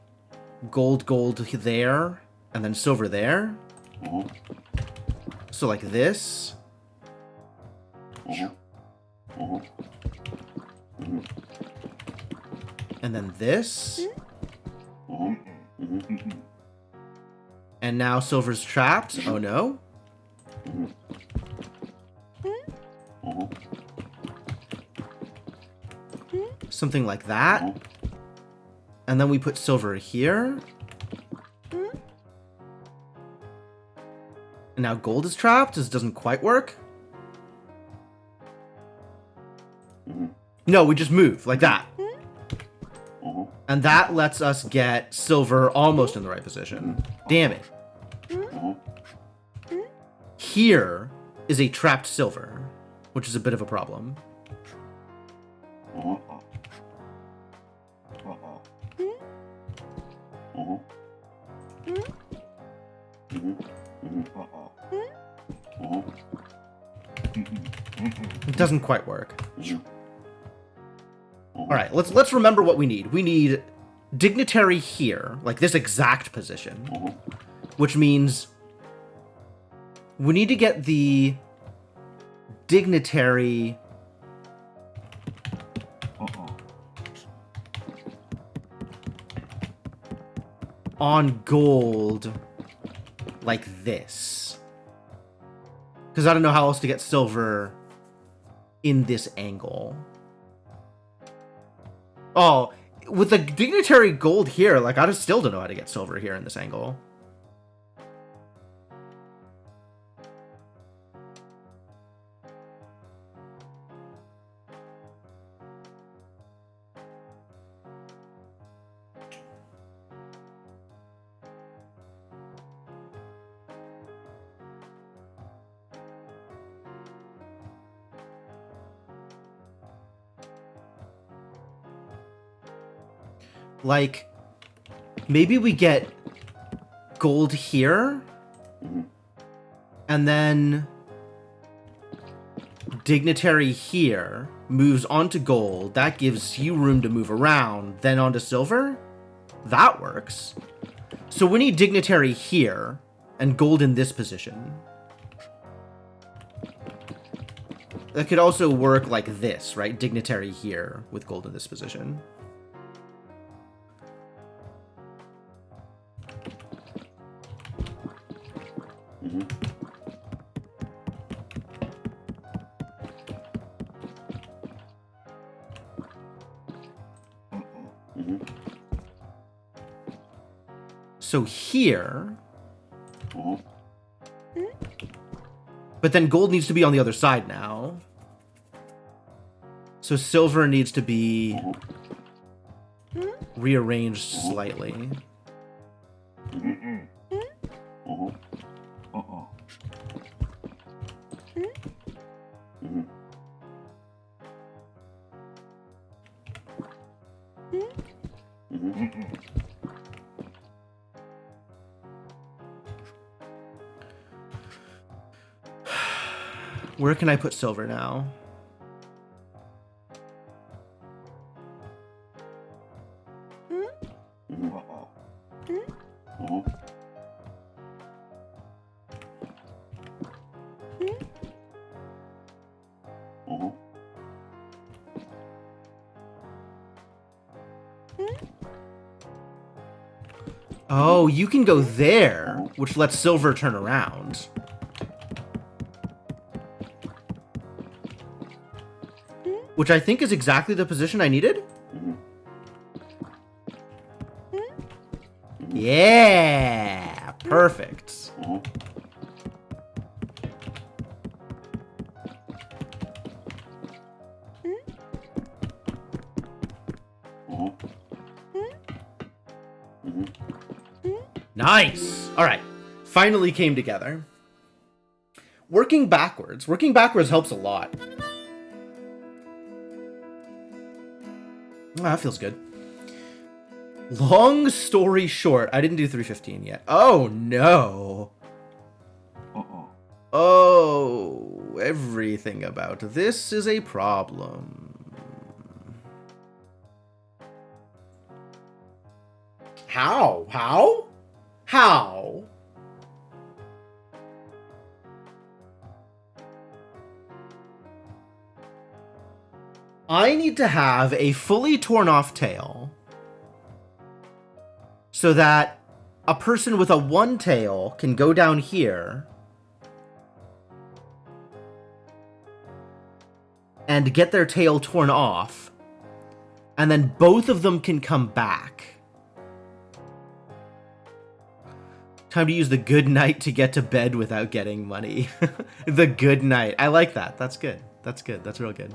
A: gold, gold there, and then silver there. So like this. And then this. And now silver's trapped. Oh no. Something like that. And then we put silver here. And now gold is trapped. This doesn't quite work. No, we just move like that. And that lets us get silver almost in the right position. Damn it. Here is a trapped silver, which is a bit of a problem. It doesn't quite work. Alright, let's remember what we need. We need dignitary here, like this exact position. Which means we need to get the dignitary on gold like this. Because I don't know how else to get silver in this angle. Oh, with the dignitary gold here, like, I just still don't know how to get silver here in this angle. Like, maybe we get gold here, and then dignitary here moves onto gold. That gives you room to move around, then onto silver. That works. So we need dignitary here and gold in this position. That could also work like this, right? Dignitary here with gold in this position. So here, but then gold needs to be on the other side now. So silver needs to be rearranged slightly. Where can I put silver now? Oh, you can go there, which lets silver turn around. Which I think is exactly the position I needed. Yeah, perfect. Nice. All right. Finally came together. Working backwards. Working backwards helps a lot. Ah, that feels good. Long story short, I didn't do 315 yet. Oh, no. Oh, everything about this is a problem. How? How? How? I need to have a fully torn off tail so that a person with a one tail can go down here and get their tail torn off, and then both of them can come back. Time to use the good night to get to bed without getting money. The good night. I like that. That's good. That's good. That's real good.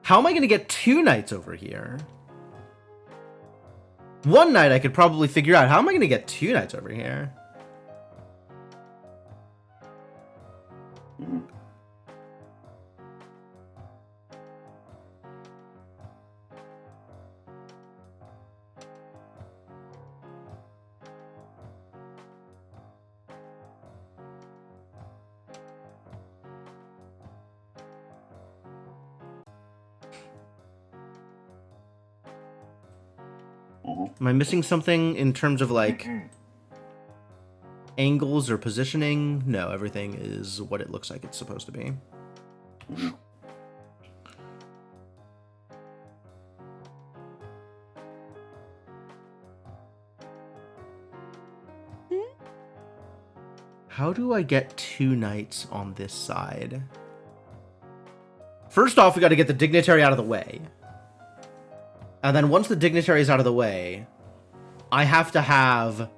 A: How am I going to get two knights over here? One knight I could probably figure out. How am I going to get two knights over here? Am I missing something in terms of, like, angles or positioning? No, everything is what it looks like it's supposed to be. How do I get two knights on this side? First off, we got to get the dignitary out of the way. And then once the dignitary is out of the way, I have to have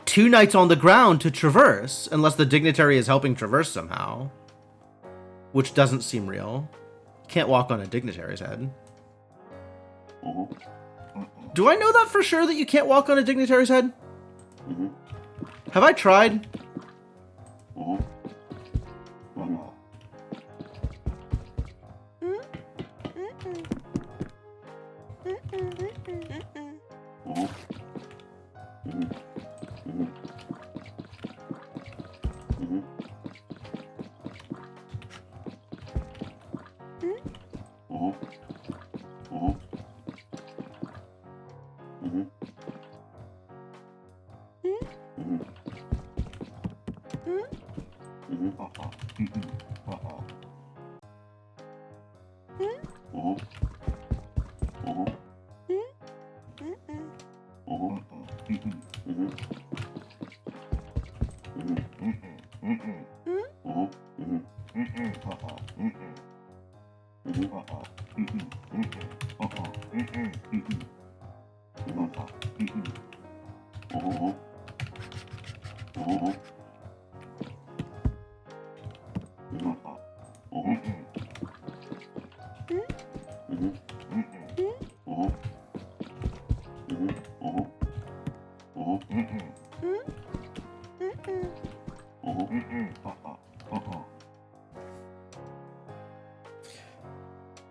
A: two knights on the ground to traverse, unless the dignitary is helping traverse somehow. Which doesn't seem real. Can't walk on a dignitary's head. Do I know that for sure, that you can't walk on a dignitary's head? Have I tried?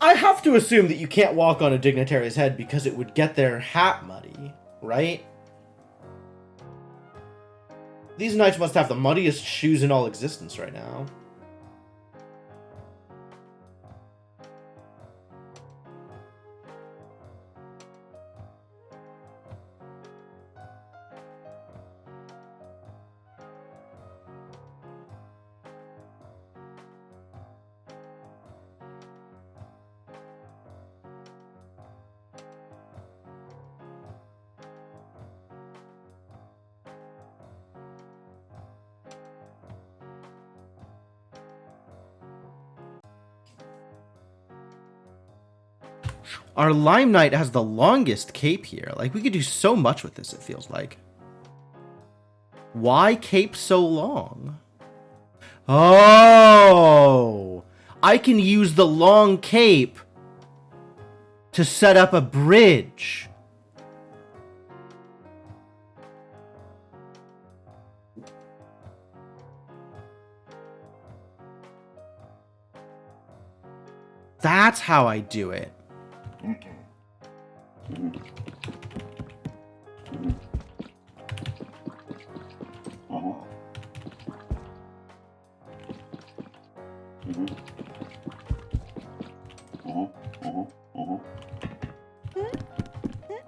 A: I have to assume that you can't walk on a dignitary's head because it would get their hat muddy, right? These knights must have the muddiest shoes in all existence right now. Our Lime Knight has the longest cape here. Like, we could do so much with this, it feels like. Why cape so long? Oh! I can use the long cape to set up a bridge. That's how I do it.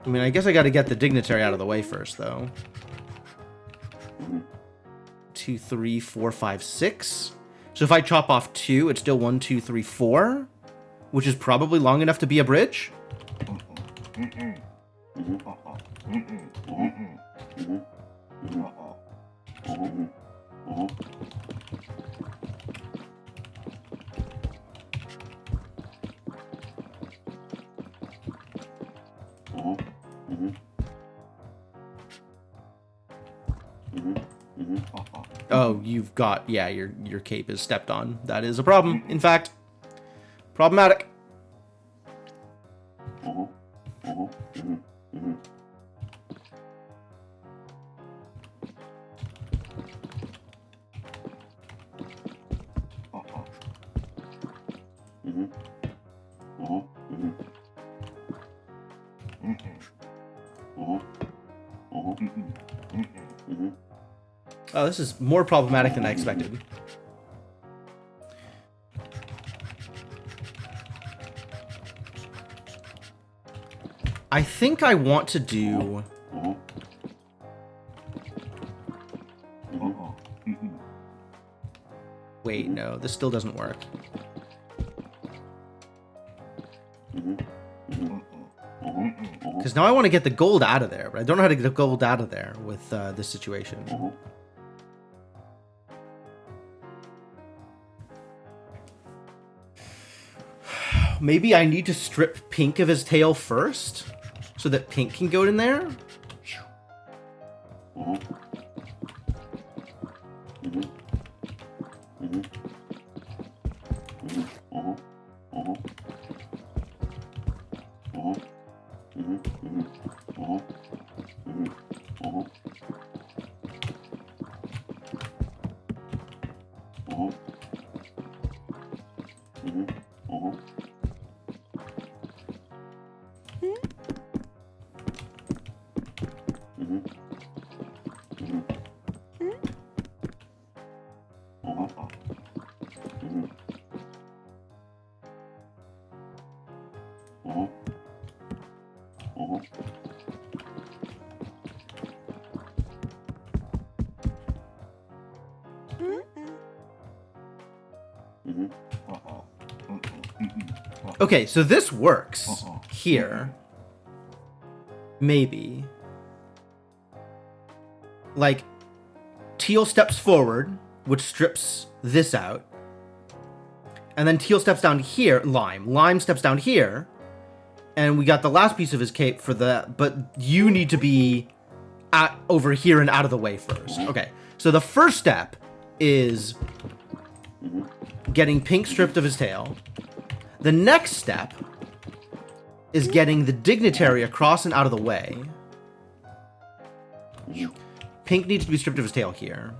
A: I mean, I guess I gotta get the dignitary out of the way first, though. 2, 3, 4, 5, 6. So if I chop off 2, it's still 1, 2, 3, 4, which is probably long enough to be a bridge. Oh, you've got, yeah, your cape is stepped on. That is a problem, in fact. Problematic. Oh, this is more problematic than I expected. I think I want to do... Wait, no, this still doesn't work. Because now I want to get the gold out of there, but I don't know how to get the gold out of there with this situation. Maybe I need to strip Pink of his tail first, so that Pink can go in there? Okay, so this works here. Maybe. Like, teal steps forward, which strips this out. And then teal steps down here. Lime steps down here. And we got the last piece of his cape for that. But you need to be over here and out of the way first. Okay, so the first step is getting pink stripped of his tail. The next step is getting the dignitary across and out of the way. Pink needs to be stripped of his tail here.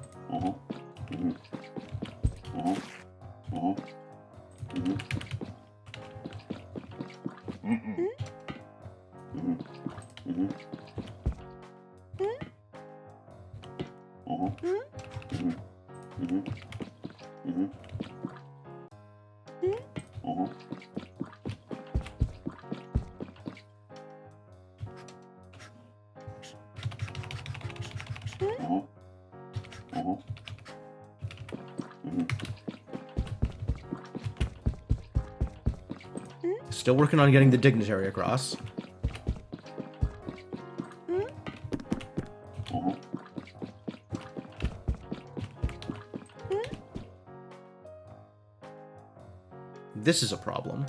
A: Still working on getting the dignitary across. This is a problem.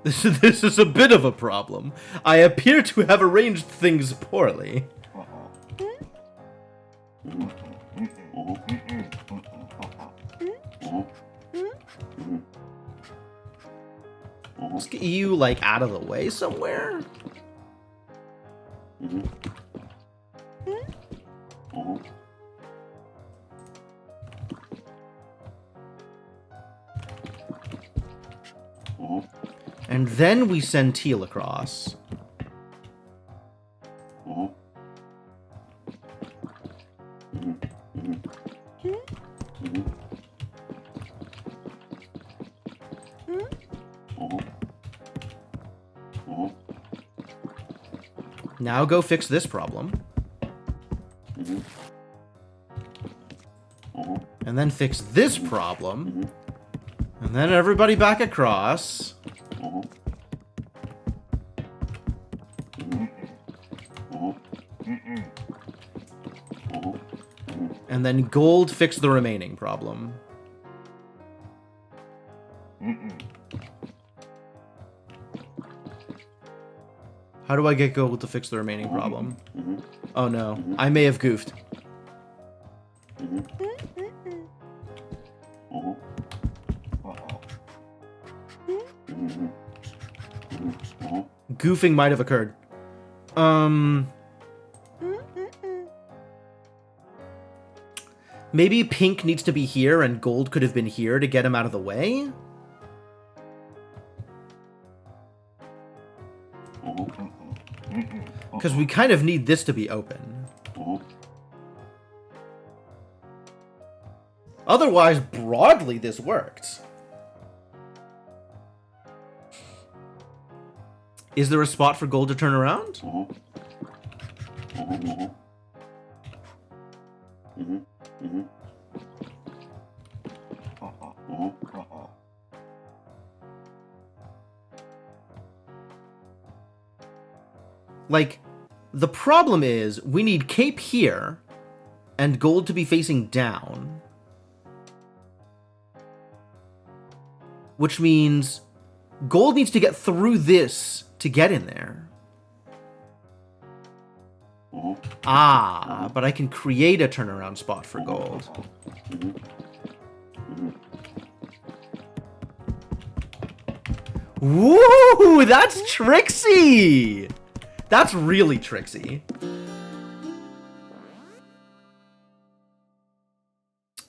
A: This is a bit of a problem. I appear to have arranged things poorly. Let's get you, like, out of the way somewhere. And then we send teal across. Now go fix this problem. And then fix this problem. And then everybody back across. And then gold fix the remaining problem. How do I get gold to fix the remaining problem? Oh no, I may have goofed. Goofing might have occurred. Maybe pink needs to be here and gold could have been here to get him out of the way? Because we kind of need this to be open. Otherwise, broadly, this worked. Is there a spot for gold to turn around? Like, the problem is we need cape here and gold to be facing down. Which means gold needs to get through this to get in there. Ah, but I can create a turnaround spot for gold. Woo! That's tricksy! That's really tricksy.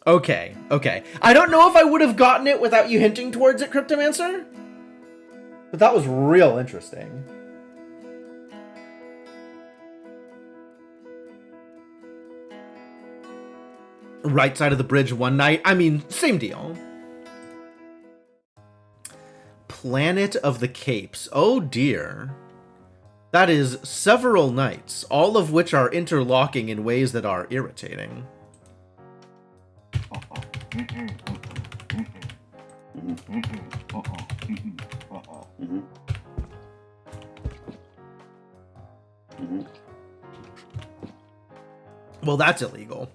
A: Okay, okay. I don't know if I would have gotten it without you hinting towards it, Cryptomancer. But that was real interesting. Right side of the bridge one night. I mean, same deal. Planet of the Capes. Oh dear. That is several knights, all of which are interlocking in ways that are irritating. Well, that's illegal.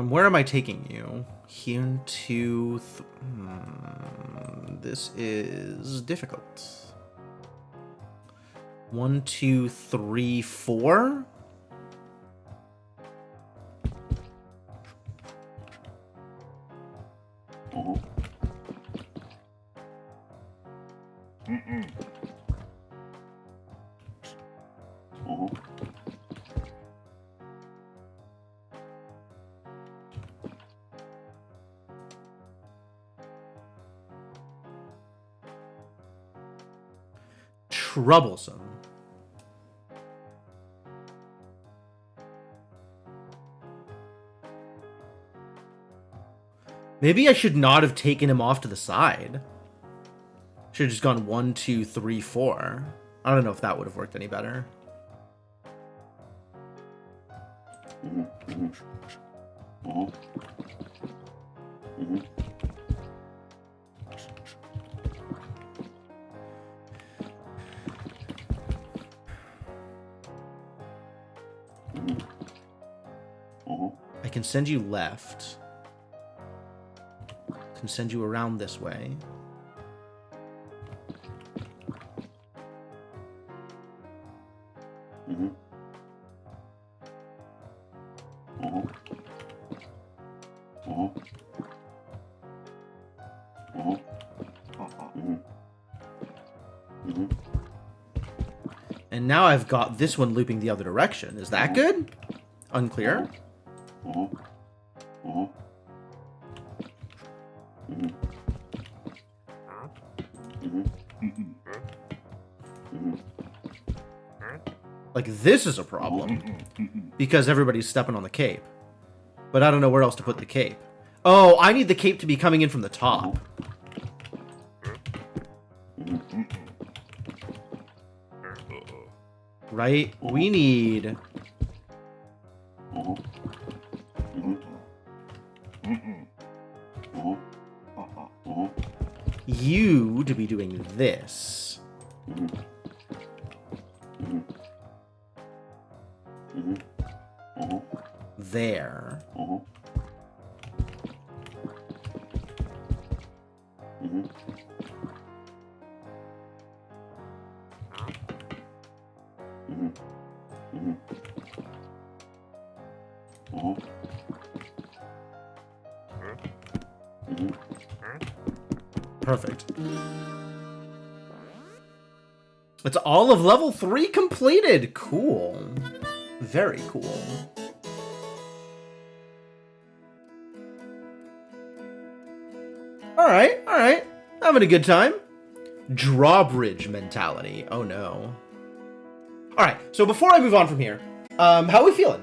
A: Where am I taking you? Here to... this is difficult. 1, 2, 3, 4? Troublesome. Maybe I should not have taken him off to the side. Should have just gone 1, 2, 3, 4. I don't know if that would have worked any better. I can send you left. I can send you around this way. And now I've got this one looping the other direction. Is that good? Unclear. Like, this is a problem. Because everybody's stepping on the cape. But I don't know where else to put the cape. Oh, I need the cape to be coming in from the top. Right? We need... you to be doing this. There. Perfect. It's all of level 3 completed. Cool. Very cool. Alright, alright. Having a good time. Drawbridge mentality. Oh no. Alright, so before I move on from here, how are we feeling?